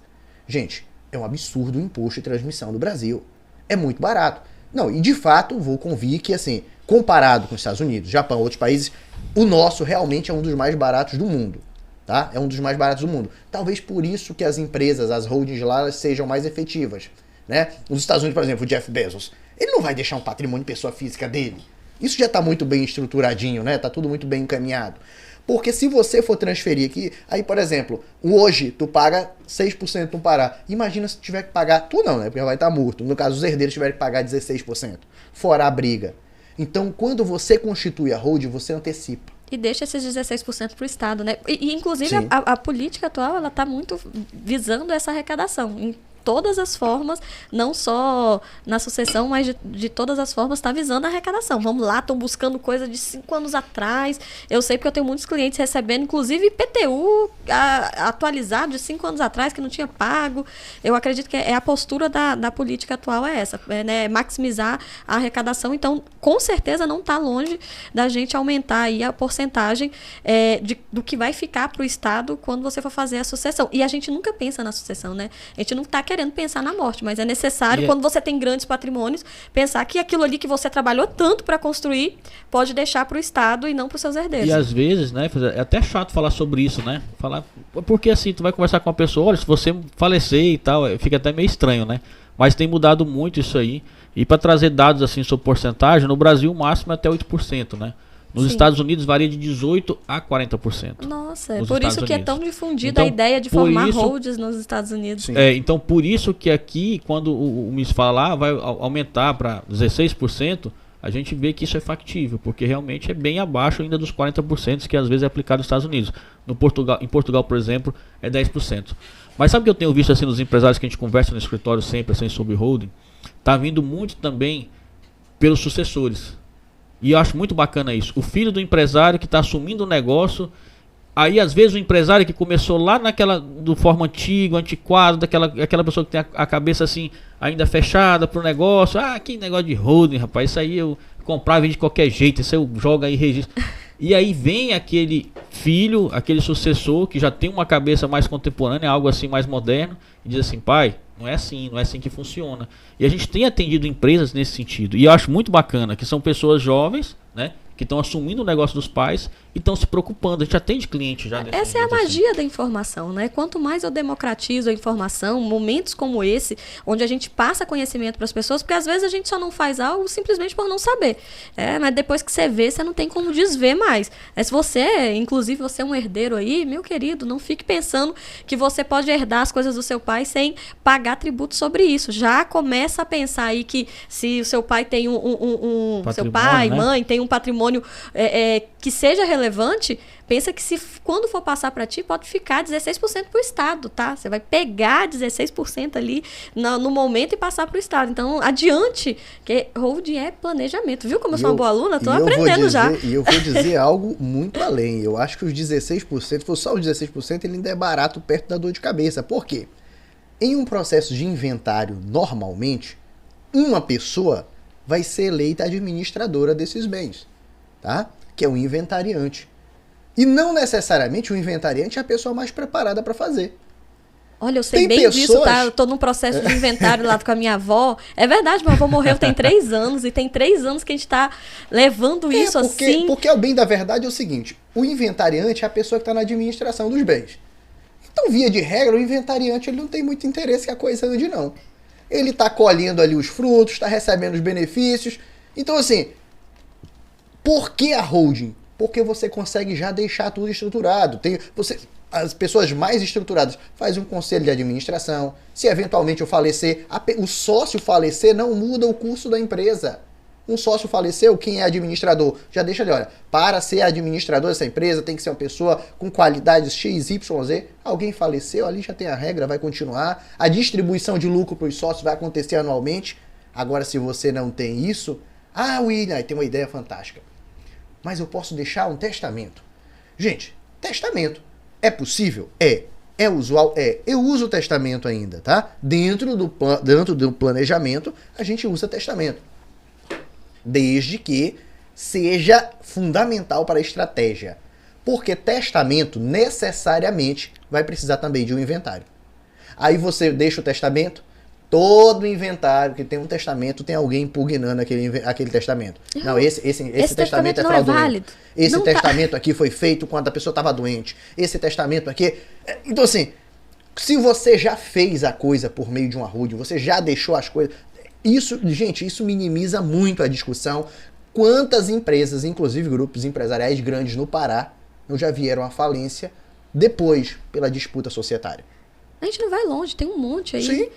Gente, é um absurdo o imposto de transmissão do Brasil. É muito barato. Não, e de fato, vou convir que, assim, comparado com os Estados Unidos, Japão, outros países, o nosso realmente é um dos mais baratos do mundo. Tá? É um dos mais baratos do mundo. Talvez por isso que as empresas, as holdings lá, sejam mais efetivas. Né? Nos Estados Unidos, por exemplo, o Jeff Bezos, ele não vai deixar um patrimônio de pessoa física dele. Isso já está muito bem estruturadinho, né? Tá tudo muito bem encaminhado. Porque se você for transferir aqui, aí, por exemplo, hoje tu paga 6% no Pará. Imagina se tiver que pagar, tu não, né? Porque vai estar morto. No caso, os herdeiros tiverem que pagar 16%, fora a briga. Então, quando você constitui a holding, você antecipa. E deixa esses 16% para o Estado, né? E inclusive, a política atual, ela está muito visando essa arrecadação. Em todas as formas, não só na sucessão, mas de todas as formas, está visando a arrecadação. Vamos lá, estão buscando coisa de 5 anos atrás. Eu sei porque eu tenho muitos clientes recebendo, inclusive IPTU atualizado de 5 anos atrás, que não tinha pago. Eu acredito que a postura da política atual é essa, né? Maximizar a arrecadação. Então, com certeza, não está longe da gente aumentar aí a porcentagem do que vai ficar para o Estado quando você for fazer a sucessão. E a gente nunca pensa na sucessão, né? A gente não está querendo pensar na morte, mas é necessário, quando você tem grandes patrimônios, pensar que aquilo ali que você trabalhou tanto para construir pode deixar para o Estado e não para os seus herdeiros. E às vezes, né, é até chato falar sobre isso, né? Porque assim, tu vai conversar com uma pessoa, olha, se você falecer e tal, fica até meio estranho, né? Mas tem mudado muito isso aí. E para trazer dados assim sobre porcentagem, no Brasil o máximo é até 8%, né? Nos Estados Unidos varia de 18% a 40%. Nossa, é por isso que é tão difundida a ideia de formar holdings nos Estados Unidos. Então, por isso que aqui, quando o MIS fala vai aumentar para 16%, a gente vê que isso é factível, porque realmente é bem abaixo ainda dos 40% que às vezes é aplicado nos Estados Unidos. Em Portugal, por exemplo, é 10%. Mas sabe o que eu tenho visto assim nos empresários que a gente conversa no escritório sempre assim, sobre holding? Tá vindo muito também pelos sucessores. E eu acho muito bacana isso. O filho do empresário que está assumindo o negócio, aí às vezes o empresário que começou lá do forma antiga, antiquado, aquela pessoa que tem a cabeça assim ainda fechada pro negócio. Que negócio de holding, rapaz, isso aí eu comprar e vender de qualquer jeito, isso eu jogo aí e registro. E aí vem aquele filho, aquele sucessor que já tem uma cabeça mais contemporânea, algo assim mais moderno, e diz assim, pai, não é assim que funciona. E a gente tem atendido empresas nesse sentido. E eu acho muito bacana que são pessoas jovens, né, que estão assumindo o negócio dos pais e estão se preocupando. A gente atende cliente já. Essa é a magia da informação, né? Quanto mais eu democratizo a informação, momentos como esse, onde a gente passa conhecimento para as pessoas, porque às vezes a gente só não faz algo simplesmente por não saber. Mas depois que você vê, você não tem como desver mais. Se você, inclusive, você é um herdeiro aí, meu querido, não fique pensando que você pode herdar as coisas do seu pai sem pagar tributo sobre isso. Já começa a pensar aí que se o seu pai tem seu pai, mãe, tem um patrimônio que seja relevante, pensa que quando for passar para ti, pode ficar 16% para o Estado, tá? Você vai pegar 16% ali no momento e passar para o Estado. Então, adiante, que holding é planejamento. Viu como eu sou uma boa aluna? Estou aprendendo já. E eu vou dizer algo muito além. Eu acho que os 16%, se for só os 16%, ele ainda é barato perto da dor de cabeça. Por quê? Em um processo de inventário, normalmente, uma pessoa vai ser eleita administradora desses bens, tá? Que é o inventariante. E não necessariamente o inventariante é a pessoa mais preparada para fazer. Olha, eu sei bem disso, tá? Eu tô num processo de inventário lá com a minha avó. É verdade, meu avô morreu tem 3 anos, e tem 3 anos que a gente tá levando isso assim. Porque o bem da verdade é o seguinte, o inventariante é a pessoa que está na administração dos bens. Então, via de regra, o inventariante ele não tem muito interesse que a coisa ande, não. ele está colhendo ali os frutos, está recebendo os benefícios. Então, assim, por que a holding? Porque você consegue já deixar tudo estruturado. As pessoas mais estruturadas fazem um conselho de administração. Se eventualmente eu falecer, o sócio falecer não muda o curso da empresa. Um sócio faleceu, quem é administrador? Já deixa ali, olha, para ser administrador dessa empresa tem que ser uma pessoa com qualidades X, Y, Z. Alguém faleceu, ali já tem a regra, vai continuar. A distribuição de lucro para os sócios vai acontecer anualmente. Agora, se você não tem isso... William, tem uma ideia fantástica. Mas eu posso deixar um testamento. Gente, testamento é possível? É usual? Eu uso o testamento ainda, tá? Dentro do planejamento, a gente usa testamento. Desde que seja fundamental para a estratégia. Porque testamento necessariamente vai precisar também de um inventário. Aí você deixa o testamento, todo inventário que tem um testamento, tem alguém impugnando aquele testamento. Não, esse testamento é fraudulento. Válido. Esse testamento aqui foi feito quando a pessoa estava doente. Esse testamento aqui... Então, assim, se você já fez a coisa por meio de uma holding, você já deixou as coisas... Isso minimiza muito a discussão. Quantas empresas, inclusive grupos empresariais grandes no Pará, não já vieram à falência depois pela disputa societária? A gente não vai longe, tem um monte aí. Sim.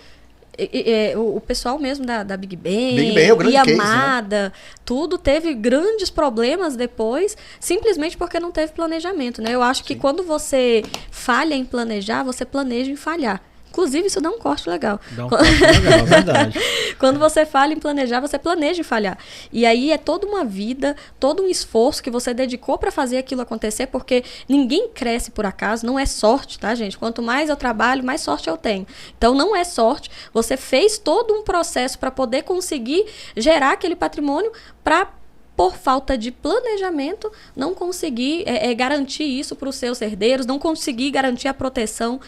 O pessoal mesmo da Big Bang, é o grande Yamada, case, né? Tudo teve grandes problemas depois, simplesmente porque não teve planejamento, né? Eu acho que quando você falha em planejar, você planeja em falhar. Inclusive, isso dá um corte legal. Dá um corte legal, é verdade. Quando você falha em planejar, você planeja em falhar. E aí é toda uma vida, todo um esforço que você dedicou para fazer aquilo acontecer, porque ninguém cresce por acaso, não é sorte, tá, gente? Quanto mais eu trabalho, mais sorte eu tenho. Então, não é sorte. Você fez todo um processo para poder conseguir gerar aquele patrimônio para... por falta de planejamento, não conseguir garantir isso para os seus herdeiros, não conseguir garantir a proteção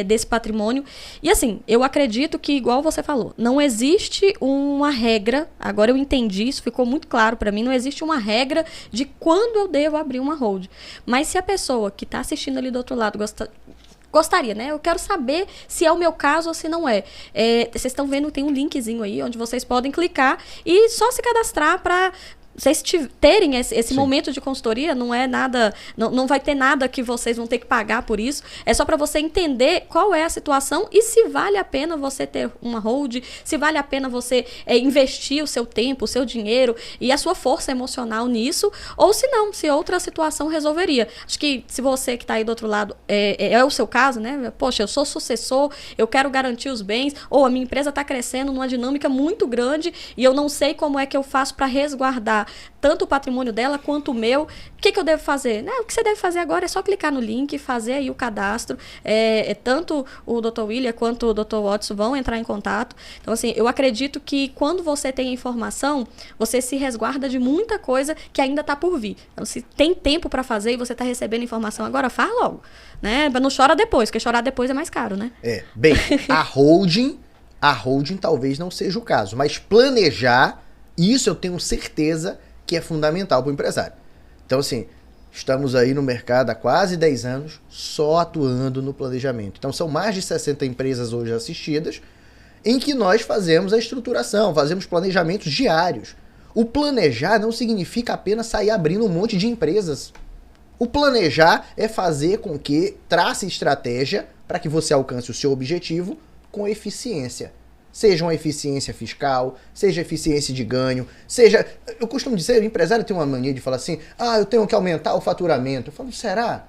desse patrimônio. E assim, eu acredito que, igual você falou, não existe uma regra, agora eu entendi, isso ficou muito claro para mim, não existe uma regra de quando eu devo abrir uma holding. Mas se a pessoa que está assistindo ali do outro lado gostaria, né? Eu quero saber se é o meu caso ou se não é. Vocês estão vendo, tem um linkzinho aí, onde vocês podem clicar e só se cadastrar para... vocês terem esse momento de consultoria, não é nada, não vai ter nada que vocês vão ter que pagar por isso. É só para você entender qual é a situação e se vale a pena você ter uma hold, se vale a pena você investir o seu tempo, o seu dinheiro e a sua força emocional nisso, ou se não, se outra situação resolveria. Acho que se você que está aí do outro lado, é o seu caso, né? Poxa, eu sou sucessor, eu quero garantir os bens, ou a minha empresa está crescendo numa dinâmica muito grande e eu não sei como é que eu faço para resguardar tanto o patrimônio dela quanto o meu. O que eu devo fazer? O que você deve fazer agora é só clicar no link, fazer aí o cadastro. Tanto o Dr. William quanto o Dr. Watson vão entrar em contato. Então, assim, eu acredito que quando você tem informação, você se resguarda de muita coisa que ainda está por vir. Então, se tem tempo para fazer e você está recebendo informação agora, faz logo. Né? Não chora depois, porque chorar depois é mais caro, né? Bem, a holding talvez não seja o caso, mas planejar, isso eu tenho certeza que é fundamental para o empresário. Então, assim, estamos aí no mercado há quase 10 anos só atuando no planejamento. Então, são mais de 60 empresas hoje assistidas em que nós fazemos a estruturação, fazemos planejamentos diários. O planejar não significa apenas sair abrindo um monte de empresas. O planejar é fazer com que trace estratégia para que você alcance o seu objetivo com eficiência. Seja uma eficiência fiscal, seja eficiência de ganho, seja... Eu costumo dizer, o empresário tem uma mania de falar assim, eu tenho que aumentar o faturamento. Eu falo, será?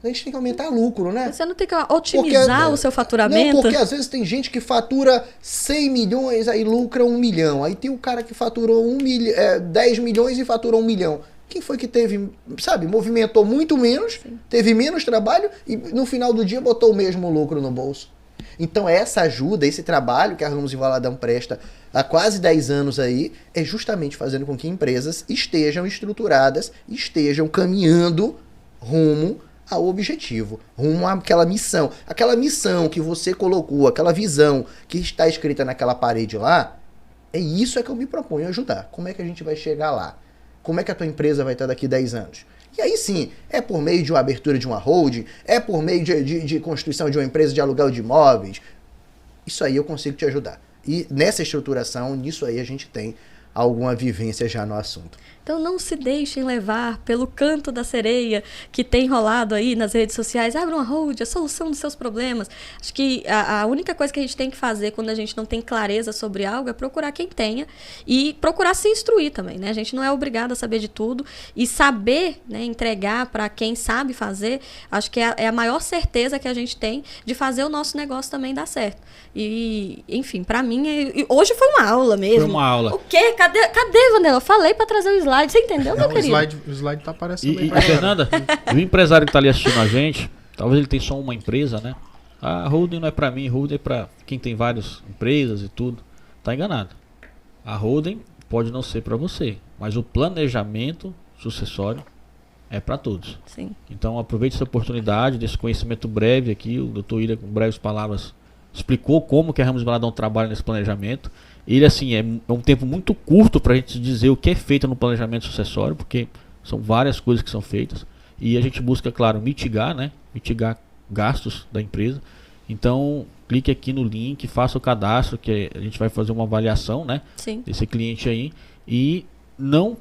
A gente tem que aumentar lucro, né? Você não tem que otimizar o seu faturamento? Não, porque às vezes tem gente que fatura 100 milhões, aí lucra 1 milhão. Aí tem o cara que faturou 10 milhões e faturou 1 milhão. Quem foi que teve, movimentou muito menos, teve menos trabalho e no final do dia botou o mesmo lucro no bolso? Então essa ajuda, esse trabalho que a Ramos e Valadão presta há quase 10 anos aí, é justamente fazendo com que empresas estejam estruturadas, estejam caminhando rumo ao objetivo, rumo àquela missão. Aquela missão que você colocou, aquela visão que está escrita naquela parede lá, é isso que eu me proponho ajudar. Como é que a gente vai chegar lá? Como é que a tua empresa vai estar daqui 10 anos? E aí sim, é por meio de uma abertura de uma holding, é por meio de constituição de uma empresa de aluguel de imóveis. Isso aí eu consigo te ajudar. E nessa estruturação, nisso aí a gente tem alguma vivência já no assunto. Então não se deixem levar pelo canto da sereia que tem rolado aí nas redes sociais. Abra uma hold, a solução dos seus problemas. Acho que a única coisa que a gente tem que fazer quando a gente não tem clareza sobre algo é procurar quem tenha e procurar se instruir também, né? A gente não é obrigado a saber de tudo e saber, né, entregar para quem sabe fazer, acho que é a maior certeza que a gente tem de fazer o nosso negócio também dar certo. E, enfim, para mim, hoje foi uma aula mesmo. Foi uma aula. O quê? Cadê, Vanderlan? Eu falei para trazer o slide. Você entendeu, meu querido? O slide tá aparecendo aí. Fernanda, o empresário que tá ali assistindo a gente, talvez ele tenha só uma empresa, né? A holding não é para mim, holding é para quem tem várias empresas e tudo. Tá enganado. A holding pode não ser para você, mas o planejamento sucessório é para todos. Sim. Então aproveite essa oportunidade desse conhecimento breve aqui. O Dr. Ira, com breves palavras, explicou como que a Ramos Valadão trabalha nesse planejamento. Ele, assim, é um tempo muito curto para a gente dizer o que é feito no planejamento sucessório, porque são várias coisas que são feitas. E a gente busca, claro, mitigar, né? Mitigar gastos da empresa. Então, clique aqui no link, faça o cadastro, que a gente vai fazer uma avaliação, né? Sim. Desse cliente aí. E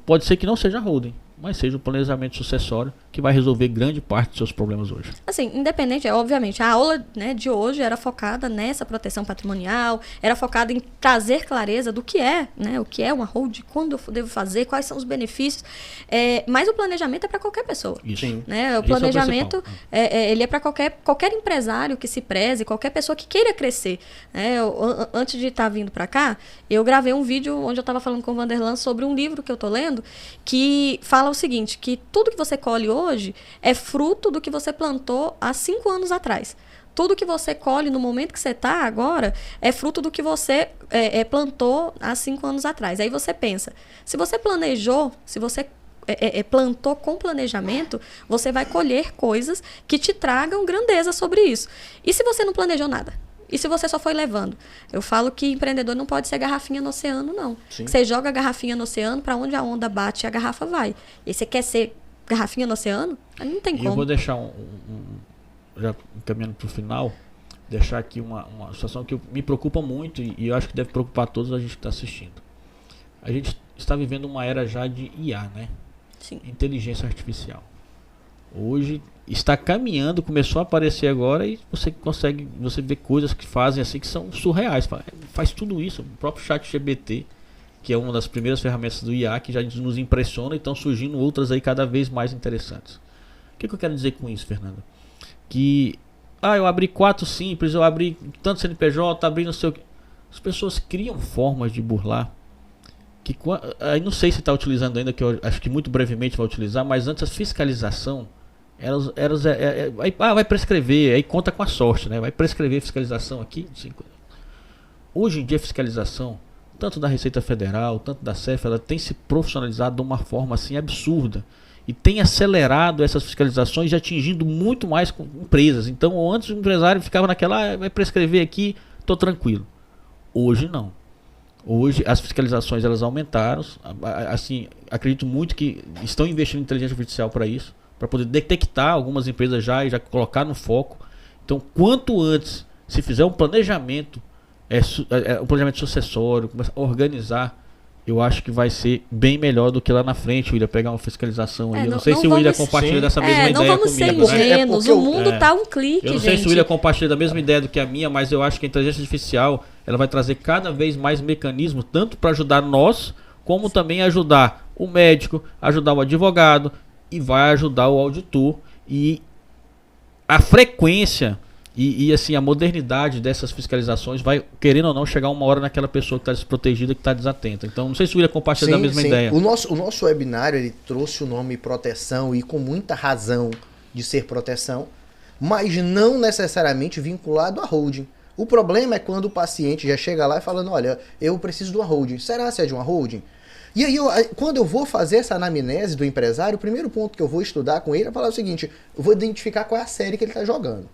pode ser que não seja holding, mas seja o planejamento sucessório que vai resolver grande parte dos seus problemas hoje. Assim, independente, obviamente, a aula, né, de hoje era focada nessa proteção patrimonial, era focada em trazer clareza do que é, né, o que é uma hold, quando eu devo fazer, quais são os benefícios, mas o planejamento é para qualquer pessoa. Isso. Né? O planejamento ele é para qualquer empresário que se preze, qualquer pessoa que queira crescer. Né? Antes de estar vindo para cá, eu gravei um vídeo onde eu estava falando com o Vanderlan sobre um livro que eu estou lendo, que fala o seguinte, que tudo que você colhe hoje é fruto do que você plantou há 5 anos atrás. Tudo que você colhe no momento que você está agora é fruto do que você plantou há 5 anos atrás. Aí você pensa, se você planejou, se você plantou com planejamento, você vai colher coisas que te tragam grandeza sobre isso. E se você não planejou nada? E se você só foi levando? Eu falo que empreendedor não pode ser garrafinha no oceano, não. Você joga a garrafinha no oceano, para onde a onda bate, a garrafa vai. E você quer ser garrafinha no oceano? Aí não tem como. Eu vou deixar já caminhando para o final, deixar aqui uma situação que me preocupa muito e eu acho que deve preocupar todos a gente que está assistindo. A gente está vivendo uma era já de IA, né? Sim. Inteligência artificial. Hoje está caminhando, começou a aparecer agora e você vê coisas que fazem assim que são surreais. Faz tudo isso. O próprio ChatGPT, que é uma das primeiras ferramentas do IA, que já nos impressiona, e estão surgindo outras aí cada vez mais interessantes. O que eu quero dizer com isso, Fernanda? Que eu abri 4 simples, eu abri tanto CNPJ, abri não sei o que. As pessoas criam formas de burlar. Aí não sei se está utilizando ainda, que eu acho que muito brevemente vai utilizar, mas antes a fiscalização, vai prescrever, aí conta com a sorte, né? Vai prescrever a fiscalização aqui. Hoje em dia a fiscalização, tanto da Receita Federal, tanto da CEF, ela tem se profissionalizado de uma forma assim absurda e tem acelerado essas fiscalizações e atingindo muito mais com empresas. Então antes o empresário ficava naquela, vai prescrever aqui, estou tranquilo. Hoje não. Hoje as fiscalizações elas aumentaram, assim, acredito muito que estão investindo em inteligência artificial para isso, para poder detectar algumas empresas já colocar no foco. Então quanto antes se fizer um planejamento, um planejamento sucessório, começar a organizar, eu acho que vai ser bem melhor do que lá na frente o William pegar uma fiscalização aí. Eu não sei se o William compartilha dessa mesma ideia comigo. Não vamos ser ingênuos, o mundo está um clique, Eu não sei se o William compartilha da mesma ideia do que a minha, mas eu acho que a inteligência artificial ela vai trazer cada vez mais mecanismos, tanto para ajudar nós, como também ajudar o médico, ajudar o advogado e vai ajudar o auditor. E a frequência e assim, a modernidade dessas fiscalizações vai, querendo ou não, chegar uma hora naquela pessoa que está desprotegida, que está desatenta. Então, não sei se o William compartilha da mesma ideia. O nosso webinário, ele trouxe o nome proteção e com muita razão de ser proteção, mas não necessariamente vinculado à holding. O problema é quando o paciente já chega lá e falando, olha, eu preciso de uma holding. Será se é de uma holding? E aí, quando eu vou fazer essa anamnese do empresário, o primeiro ponto que eu vou estudar com ele é falar o seguinte, eu vou identificar qual é a série que ele está jogando.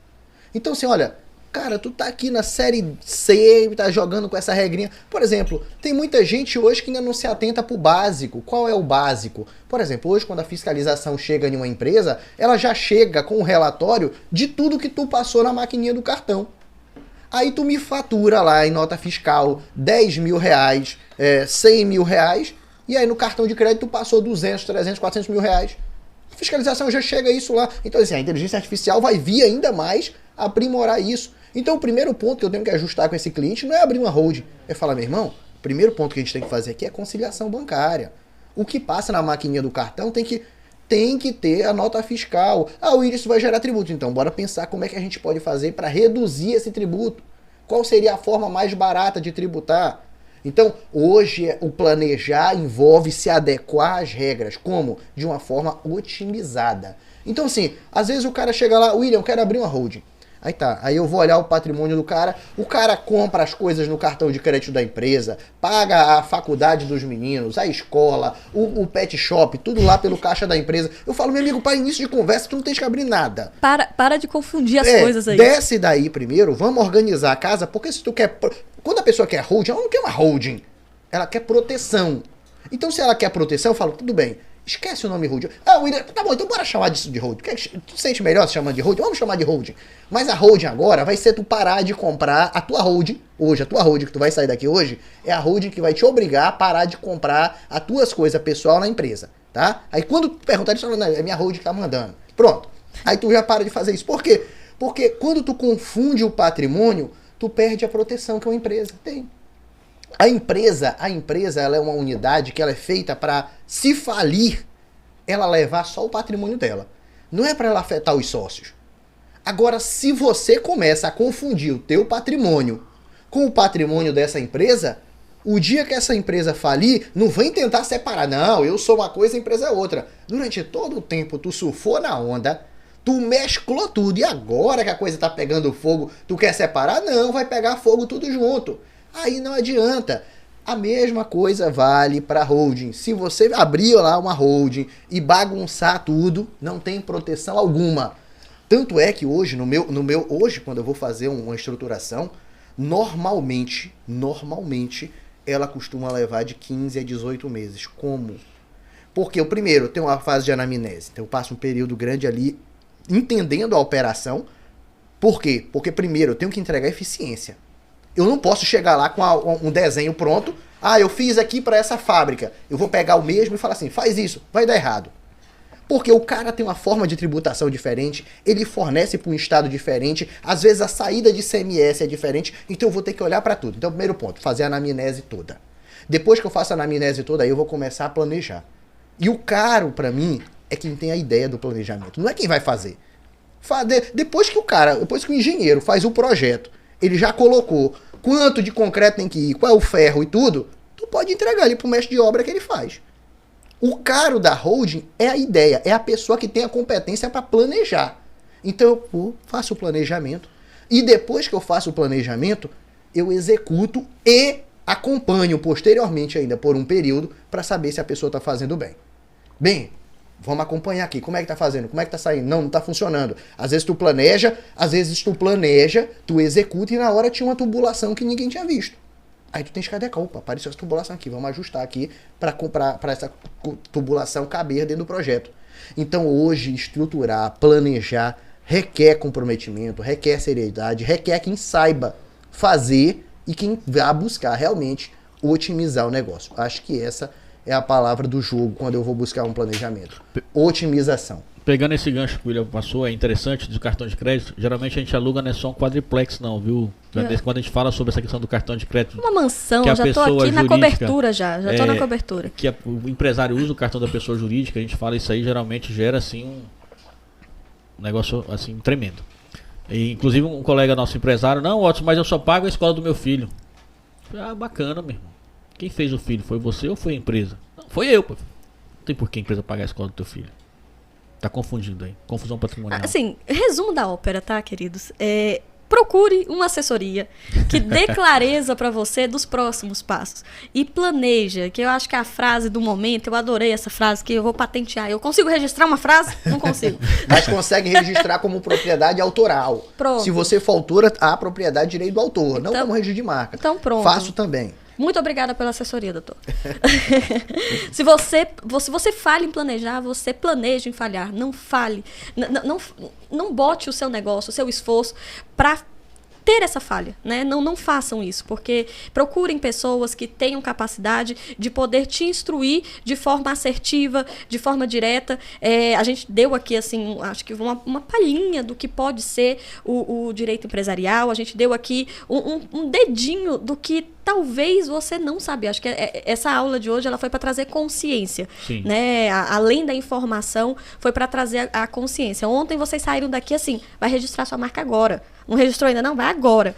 Então, assim, olha, cara, tu tá aqui na série C, tá jogando com essa regrinha. Por exemplo, tem muita gente hoje que ainda não se atenta pro básico. Qual é o básico? Por exemplo, hoje quando a fiscalização chega em uma empresa, ela já chega com um relatório de tudo que tu passou na maquininha do cartão. Aí tu me fatura lá em nota fiscal 10 mil reais, 100 mil reais, e aí no cartão de crédito tu passou 200, 300, 400 mil reais. A fiscalização já chega a isso lá. Então assim, a inteligência artificial vai vir ainda mais aprimorar isso. Então o primeiro ponto que eu tenho que ajustar com esse cliente não é abrir uma holding, é falar, meu irmão, o primeiro ponto que a gente tem que fazer aqui é conciliação bancária. O que passa na maquininha do cartão tem que ter a nota fiscal. Ah, William, isso vai gerar tributo. Então, bora pensar como é que a gente pode fazer para reduzir esse tributo. Qual seria a forma mais barata de tributar? Então, hoje, o planejar envolve se adequar às regras. Como? De uma forma otimizada. Então, assim, às vezes o cara chega lá, William, eu quero abrir uma holding. Aí tá, aí eu vou olhar o patrimônio do cara, o cara compra as coisas no cartão de crédito da empresa, paga a faculdade dos meninos, a escola, o pet shop, tudo lá pelo caixa da empresa. Eu falo, meu amigo, para início de conversa, tu não tem que abrir nada. Para de confundir as coisas aí. Desce daí primeiro, vamos organizar a casa, porque se tu quer... Quando a pessoa quer holding, ela não quer uma holding, ela quer proteção. Então se ela quer proteção, eu falo, tudo bem. Esquece o nome holding. Ah, William, tá bom, então bora chamar disso de holding. Tu sente melhor se chamando de holding? Vamos chamar de holding. Mas a holding agora vai ser tu parar de comprar a tua holding. Hoje, a tua holding que tu vai sair daqui hoje, é a holding que vai te obrigar a parar de comprar as tuas coisas pessoal na empresa, tá? Aí quando tu perguntar isso, não, é minha holding que tá mandando. Pronto. Aí tu já para de fazer isso. Por quê? Porque quando tu confunde o patrimônio, tu perde a proteção que uma empresa tem. A empresa ela é uma unidade que ela é feita para, se falir, ela levar só o patrimônio dela. Não é para ela afetar os sócios. Agora, se você começa a confundir o teu patrimônio com o patrimônio dessa empresa, o dia que essa empresa falir, não vem tentar separar. Não, eu sou uma coisa, a empresa é outra. Durante todo o tempo, tu surfou na onda, tu mesclou tudo, e agora que a coisa tá pegando fogo, tu quer separar? Não, vai pegar fogo tudo junto. Aí não adianta. A mesma coisa vale para holding. Se você abrir lá uma holding e bagunçar tudo, não tem proteção alguma. Tanto é que hoje, hoje quando eu vou fazer uma estruturação, normalmente, ela costuma levar de 15 a 18 meses. Como? Porque o primeiro tem uma fase de anamnese. Então eu passo um período grande ali entendendo a operação. Por quê? Porque primeiro eu tenho que entregar eficiência. Eu não posso chegar lá com um desenho pronto. Ah, eu fiz aqui para essa fábrica. Eu vou pegar o mesmo e falar assim, faz isso, vai dar errado. Porque o cara tem uma forma de tributação diferente, ele fornece para um estado diferente, às vezes a saída de ICMS é diferente, então eu vou ter que olhar para tudo. Então, primeiro ponto, fazer a anamnese toda. Depois que eu faço a anamnese toda, aí eu vou começar a planejar. E o caro, para mim, é quem tem a ideia do planejamento, não é quem vai fazer. Depois que o engenheiro faz o projeto, ele já colocou quanto de concreto tem que ir, qual é o ferro e tudo, tu pode entregar ali pro mestre de obra que ele faz. O caro da holding é a ideia, é a pessoa que tem a competência para planejar. Então eu faço o planejamento e depois que eu faço o planejamento, eu executo e acompanho posteriormente ainda por um período para saber se a pessoa está fazendo bem. Bem, vamos acompanhar aqui. Como é que tá fazendo? Como é que tá saindo? Não tá funcionando. Às vezes tu planeja, tu executa e na hora tinha uma tubulação que ninguém tinha visto. Aí tu tem que adequar. Opa, apareceu essa tubulação aqui. Vamos ajustar aqui para essa tubulação caber dentro do projeto. Então hoje estruturar, planejar requer comprometimento, requer seriedade, requer quem saiba fazer e quem vá buscar realmente otimizar o negócio. Acho que essa é a palavra do jogo quando eu vou buscar um planejamento. Otimização. Pegando esse gancho que o William passou, é interessante do cartão de crédito. Geralmente a gente aluga não é só um quadriplex não, viu? Quando a gente fala sobre essa questão do cartão de crédito. Uma mansão, já tô aqui na cobertura já tô na cobertura. Que o empresário usa o cartão da pessoa jurídica, a gente fala isso aí, geralmente gera assim um negócio assim tremendo. E, inclusive um colega nosso empresário, não, Watson, mas eu só pago a escola do meu filho. Ah, bacana, meu irmão. Quem fez o filho? Foi você ou foi a empresa? Não, foi eu, pô. Não tem por que a empresa pagar a escola do teu filho. Tá confundindo aí. Confusão patrimonial. Assim, resumo da ópera, tá, queridos? Procure uma assessoria que dê clareza para você dos próximos passos. E planeja, que eu acho que é a frase do momento, eu adorei essa frase, que eu vou patentear. Eu consigo registrar uma frase? Não consigo. Mas consegue registrar como propriedade autoral. Pronto. Se você for autora, há propriedade de direito do autor, não como registro de marca. Então pronto. Faço também. Muito obrigada pela assessoria, doutor. Se você falha em planejar, você planeja em falhar. Não falhe. Não bote o seu negócio, o seu esforço para ter essa falha, né? Não façam isso, porque procurem pessoas que tenham capacidade de poder te instruir de forma assertiva, de forma direta. A gente deu aqui, assim, acho que uma palhinha do que pode ser o direito empresarial, a gente deu aqui um dedinho do que talvez você não sabia. Acho que essa aula de hoje ela foi para trazer consciência, né? Além da informação, foi para trazer a consciência. Ontem vocês saíram daqui assim, vai registrar sua marca agora. Não registrou ainda não? Vai agora.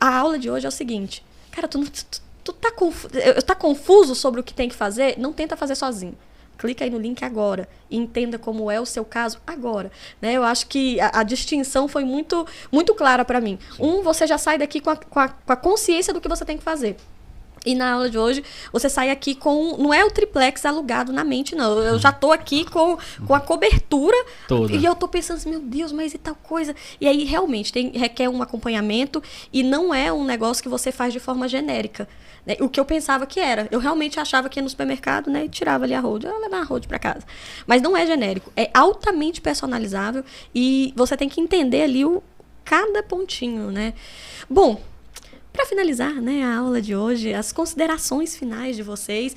A aula de hoje é o seguinte, cara, tu tá confuso sobre o que tem que fazer? Não tenta fazer sozinho. Clica aí no link agora e entenda como é o seu caso agora, né? Eu acho que a distinção foi muito, muito clara para mim. Você já sai daqui com a consciência do que você tem que fazer. E na aula de hoje, você sai aqui com... Não é o triplex alugado na mente, não. Eu já tô aqui com a cobertura. Toda. E eu tô pensando assim, meu Deus, mas e tal coisa? E aí, realmente, requer um acompanhamento. E não é um negócio que você faz de forma genérica. Né? O que eu pensava que era. Eu realmente achava que ia no supermercado, né? E tirava ali a hold. Eu ia levar a hold para casa. Mas não é genérico. É altamente personalizável. E você tem que entender ali cada pontinho, né? Bom... Para finalizar, né, a aula de hoje, as considerações finais de vocês,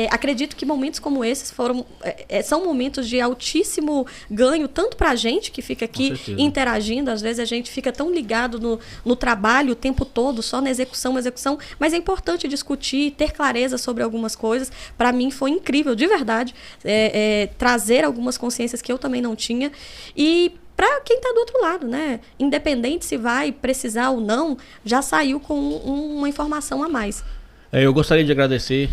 acredito que momentos como esses são momentos de altíssimo ganho, tanto para a gente que fica aqui interagindo, às vezes a gente fica tão ligado no trabalho o tempo todo, só na execução, mas é importante discutir, ter clareza sobre algumas coisas. Para mim foi incrível, de verdade, trazer algumas consciências que eu também não tinha. E para quem está do outro lado, né? Independente se vai precisar ou não, já saiu com uma informação a mais. Eu gostaria de agradecer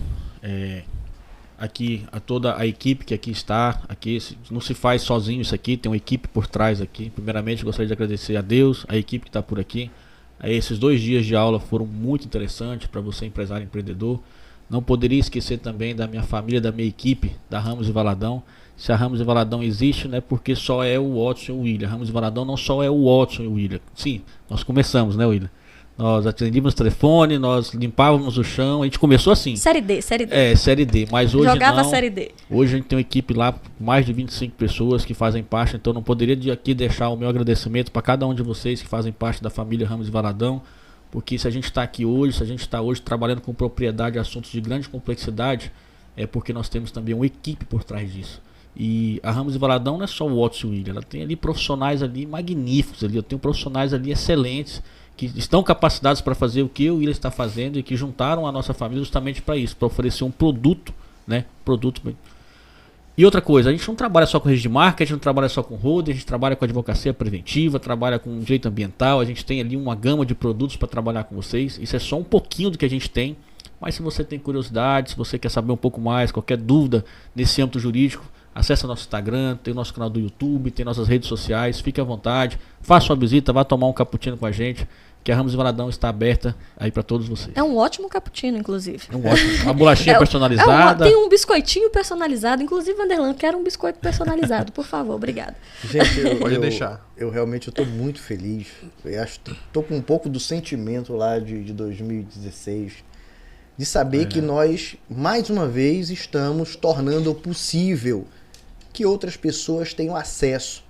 aqui a toda a equipe que aqui está. Aqui não se faz sozinho isso aqui, tem uma equipe por trás aqui. Primeiramente, gostaria de agradecer a Deus, a equipe que está por aqui. Esses 2 dias de aula foram muito interessantes para você, empresário e empreendedor. Não poderia esquecer também da minha família, da minha equipe, da Ramos e Valadão. Se a Ramos e Valadão existe, não é porque só é o Watson e o William. Ramos e Valadão não só é o Watson e o William. Sim, nós começamos, né, William? Nós atendíamos o telefone, nós limpávamos o chão, a gente começou assim. Série D. Série D, mas hoje jogava não. Série D. Hoje a gente tem uma equipe lá, mais de 25 pessoas que fazem parte, então não poderia aqui deixar o meu agradecimento para cada um de vocês que fazem parte da família Ramos e Valadão, porque se a gente está aqui hoje, se a gente está hoje trabalhando com propriedade, assuntos de grande complexidade, é porque nós temos também uma equipe por trás disso. E a Ramos e Valadão não é só o Watson e o William, ela tem ali profissionais ali magníficos, eu tenho profissionais ali excelentes, que estão capacitados para fazer o que o William está fazendo e que juntaram a nossa família justamente para isso, para oferecer um produto, né? E outra coisa, a gente não trabalha só com registro de marca, a gente não trabalha só com holding, a gente trabalha com advocacia preventiva, trabalha com direito ambiental, a gente tem ali uma gama de produtos para trabalhar com vocês. Isso é só um pouquinho do que a gente tem, mas se você tem curiosidade, se você quer saber um pouco mais, qualquer dúvida nesse âmbito jurídico, acesse nosso Instagram, tem o nosso canal do YouTube, tem nossas redes sociais, fique à vontade, faça uma visita, vá tomar um cappuccino com a gente, que a Ramos e Valadão está aberta aí para todos vocês. É um ótimo cappuccino, inclusive. É um ótimo. Uma bolachinha personalizada. Tem um biscoitinho personalizado, inclusive, Vanderlan, quero um biscoito personalizado, por favor, obrigado. Gente, pode deixar. Eu realmente estou muito feliz. Estou com um pouco do sentimento lá de 2016, de saber que nós, mais uma vez, estamos tornando possível que outras pessoas tenham acesso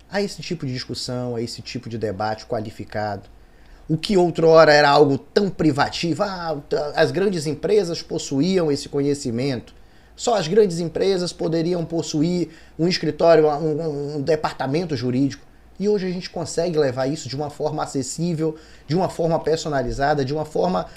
a esse tipo de discussão, a esse tipo de debate qualificado. O que outrora era algo tão privativo, as grandes empresas possuíam esse conhecimento, só as grandes empresas poderiam possuir um escritório, um departamento jurídico. E hoje a gente consegue levar isso de uma forma acessível, de uma forma personalizada, de uma forma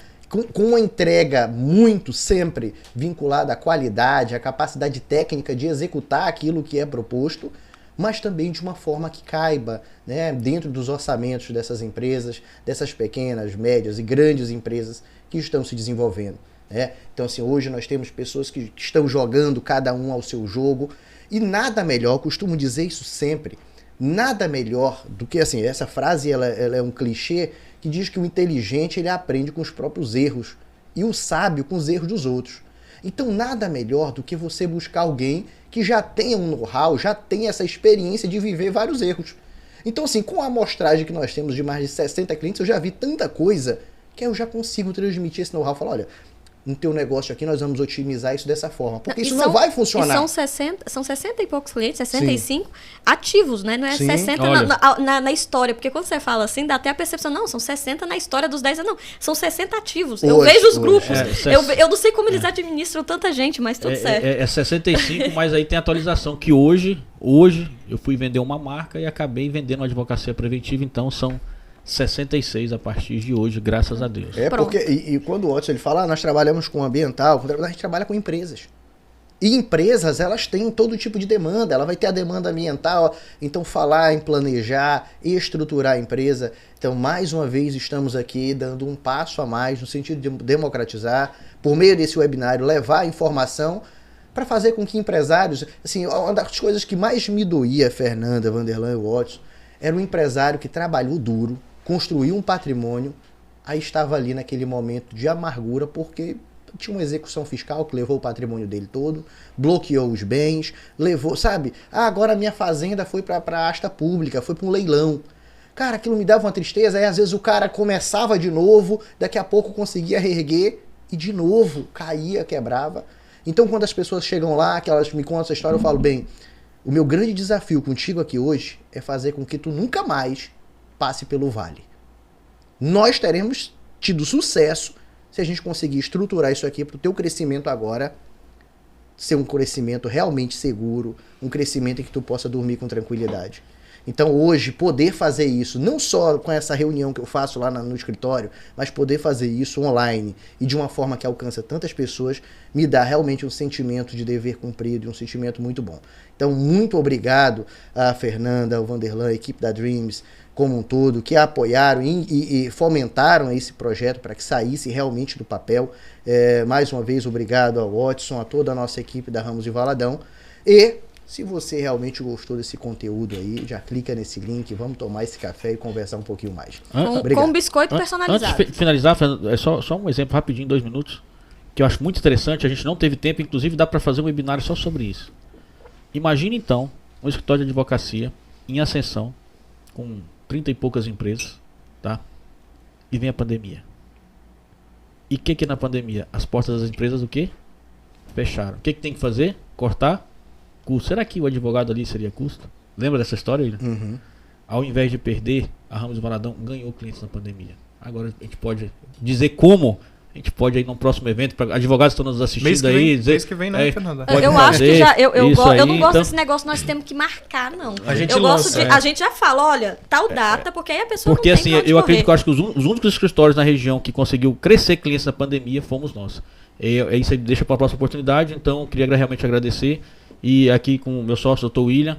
com uma entrega muito sempre vinculada à qualidade, à capacidade técnica de executar aquilo que é proposto, mas também de uma forma que caiba, né, dentro dos orçamentos dessas empresas, dessas pequenas, médias e grandes empresas que estão se desenvolvendo. Né? Então, assim, hoje nós temos pessoas que estão jogando cada um ao seu jogo, e nada melhor, costumo dizer isso sempre, nada melhor do que, assim, essa frase ela é um clichê que diz que o inteligente ele aprende com os próprios erros e o sábio com os erros dos outros. Então nada melhor do que você buscar alguém que já tenha um know-how, já tenha essa experiência de viver vários erros. Então assim, com a amostragem que nós temos de mais de 60 clientes, eu já vi tanta coisa que eu já consigo transmitir esse know-how. Falar, olha, no teu negócio aqui, nós vamos otimizar isso dessa forma. Porque isso não vai funcionar. São 60 e poucos clientes, 65 ativos, né? Não é Sim. 60 na história. Porque quando você fala assim, dá até a percepção, não, são 60 na história dos 10 anos. Não, são 60 ativos. Eu vejo os grupos. Eu não sei como eles administram tanta gente, mas tudo certo. É 65, mas aí tem atualização, que hoje eu fui vender uma marca e acabei vendendo uma advocacia preventiva, então são 66 a partir de hoje, graças a Deus. Porque, e quando o Watson ele fala, nós trabalhamos com ambiental, a gente trabalha com empresas. E empresas, elas têm todo tipo de demanda. Ela vai ter a demanda ambiental, então falar em planejar, estruturar a empresa. Então, mais uma vez, estamos aqui dando um passo a mais no sentido de democratizar, por meio desse webinário, levar a informação para fazer com que empresários... Assim, uma das coisas que mais me doía, Fernanda, Vanderlan e Watson, era um empresário que trabalhou duro, construiu um patrimônio, aí estava ali naquele momento de amargura, porque tinha uma execução fiscal que levou o patrimônio dele todo, bloqueou os bens, levou, sabe? Agora a minha fazenda foi para a asta pública, foi para um leilão. Cara, aquilo me dava uma tristeza, aí às vezes o cara começava de novo, daqui a pouco conseguia reerguer, e de novo caía, quebrava. Então quando as pessoas chegam lá, que elas me contam essa história, eu falo, bem, o meu grande desafio contigo aqui hoje é fazer com que tu nunca mais passe pelo vale. Nós teremos tido sucesso se a gente conseguir estruturar isso aqui para o teu crescimento agora ser um crescimento realmente seguro, um crescimento em que tu possa dormir com tranquilidade. Então hoje, poder fazer isso, não só com essa reunião que eu faço lá no escritório, mas poder fazer isso online e de uma forma que alcança tantas pessoas, me dá realmente um sentimento de dever cumprido e um sentimento muito bom. Então, muito obrigado a Fernanda, ao Vanderlan, a equipe da Dreams, como um todo, que apoiaram e fomentaram esse projeto para que saísse realmente do papel. Mais uma vez, obrigado ao Watson, a toda a nossa equipe da Ramos e Valadão. E se você realmente gostou desse conteúdo aí, já clica nesse link, vamos tomar esse café e conversar um pouquinho mais. Com biscoito personalizado. Antes de finalizar, é só um exemplo rapidinho, 2 minutos, que eu acho muito interessante, a gente não teve tempo, inclusive dá para fazer um webinário só sobre isso. Imagine então um escritório de advocacia em ascensão, com 30 e poucas empresas, tá? E vem a pandemia. E o que na pandemia? As portas das empresas o quê? Fecharam. O que tem que fazer? Cortar custo. Será que o advogado ali seria custo? Lembra dessa história, William? Uhum. Ao invés de perder, a Ramos Valadão ganhou clientes na pandemia. Agora a gente pode dizer como. A gente pode ir num próximo evento, para advogados que estão nos assistindo aí. Mês que vem, né, Fernanda? Eu acho que já. Eu não gosto desse negócio, nós temos que marcar, não. A gente a gente já fala, olha, tal data, porque aí a pessoa porque não assim, tem eu acredito que eu acho que os únicos escritórios na região que conseguiu crescer clientes na pandemia fomos nós. Isso aí deixa para a próxima oportunidade, então eu queria realmente agradecer. E aqui com o meu sócio, o Dr. William,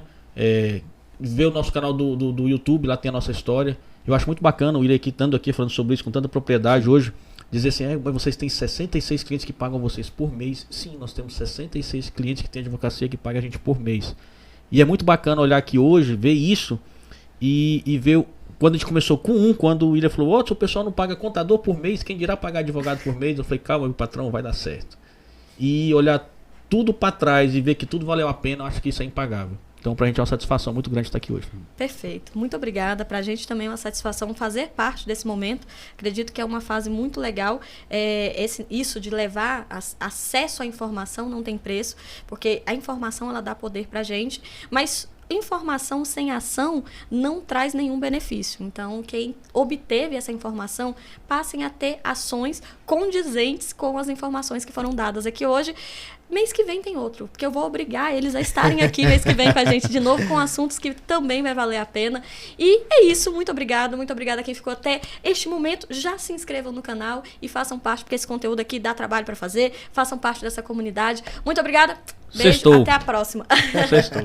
ver o nosso canal do YouTube, lá tem a nossa história. Eu acho muito bacana o William aqui, estando aqui falando sobre isso com tanta propriedade hoje. Dizer assim, mas vocês têm 66 clientes que pagam vocês por mês. Sim, nós temos 66 clientes que têm advocacia que pagam a gente por mês. E é muito bacana olhar aqui hoje, ver isso e ver quando a gente começou com quando o William falou, o pessoal não paga contador por mês, quem dirá pagar advogado por mês? Eu falei, calma, meu patrão, vai dar certo. E olhar tudo para trás e ver que tudo valeu a pena, eu acho que isso é impagável. Então, pra gente é uma satisfação muito grande estar aqui hoje. Perfeito. Muito obrigada. Pra gente também é uma satisfação fazer parte desse momento. Acredito que é uma fase muito legal. Isso de levar acesso à informação não tem preço, porque a informação ela dá poder pra gente, mas informação sem ação não traz nenhum benefício. Então, quem obteve essa informação, passem a ter ações condizentes com as informações que foram dadas aqui hoje. Mês que vem tem outro, porque eu vou obrigar eles a estarem aqui mês que vem com a gente de novo, com assuntos que também vai valer a pena. E é isso, muito obrigada a quem ficou até este momento. Já se inscrevam no canal e façam parte, porque esse conteúdo aqui dá trabalho para fazer, façam parte dessa comunidade. Muito obrigada, beijo, Sextou. Até a próxima. Sextou.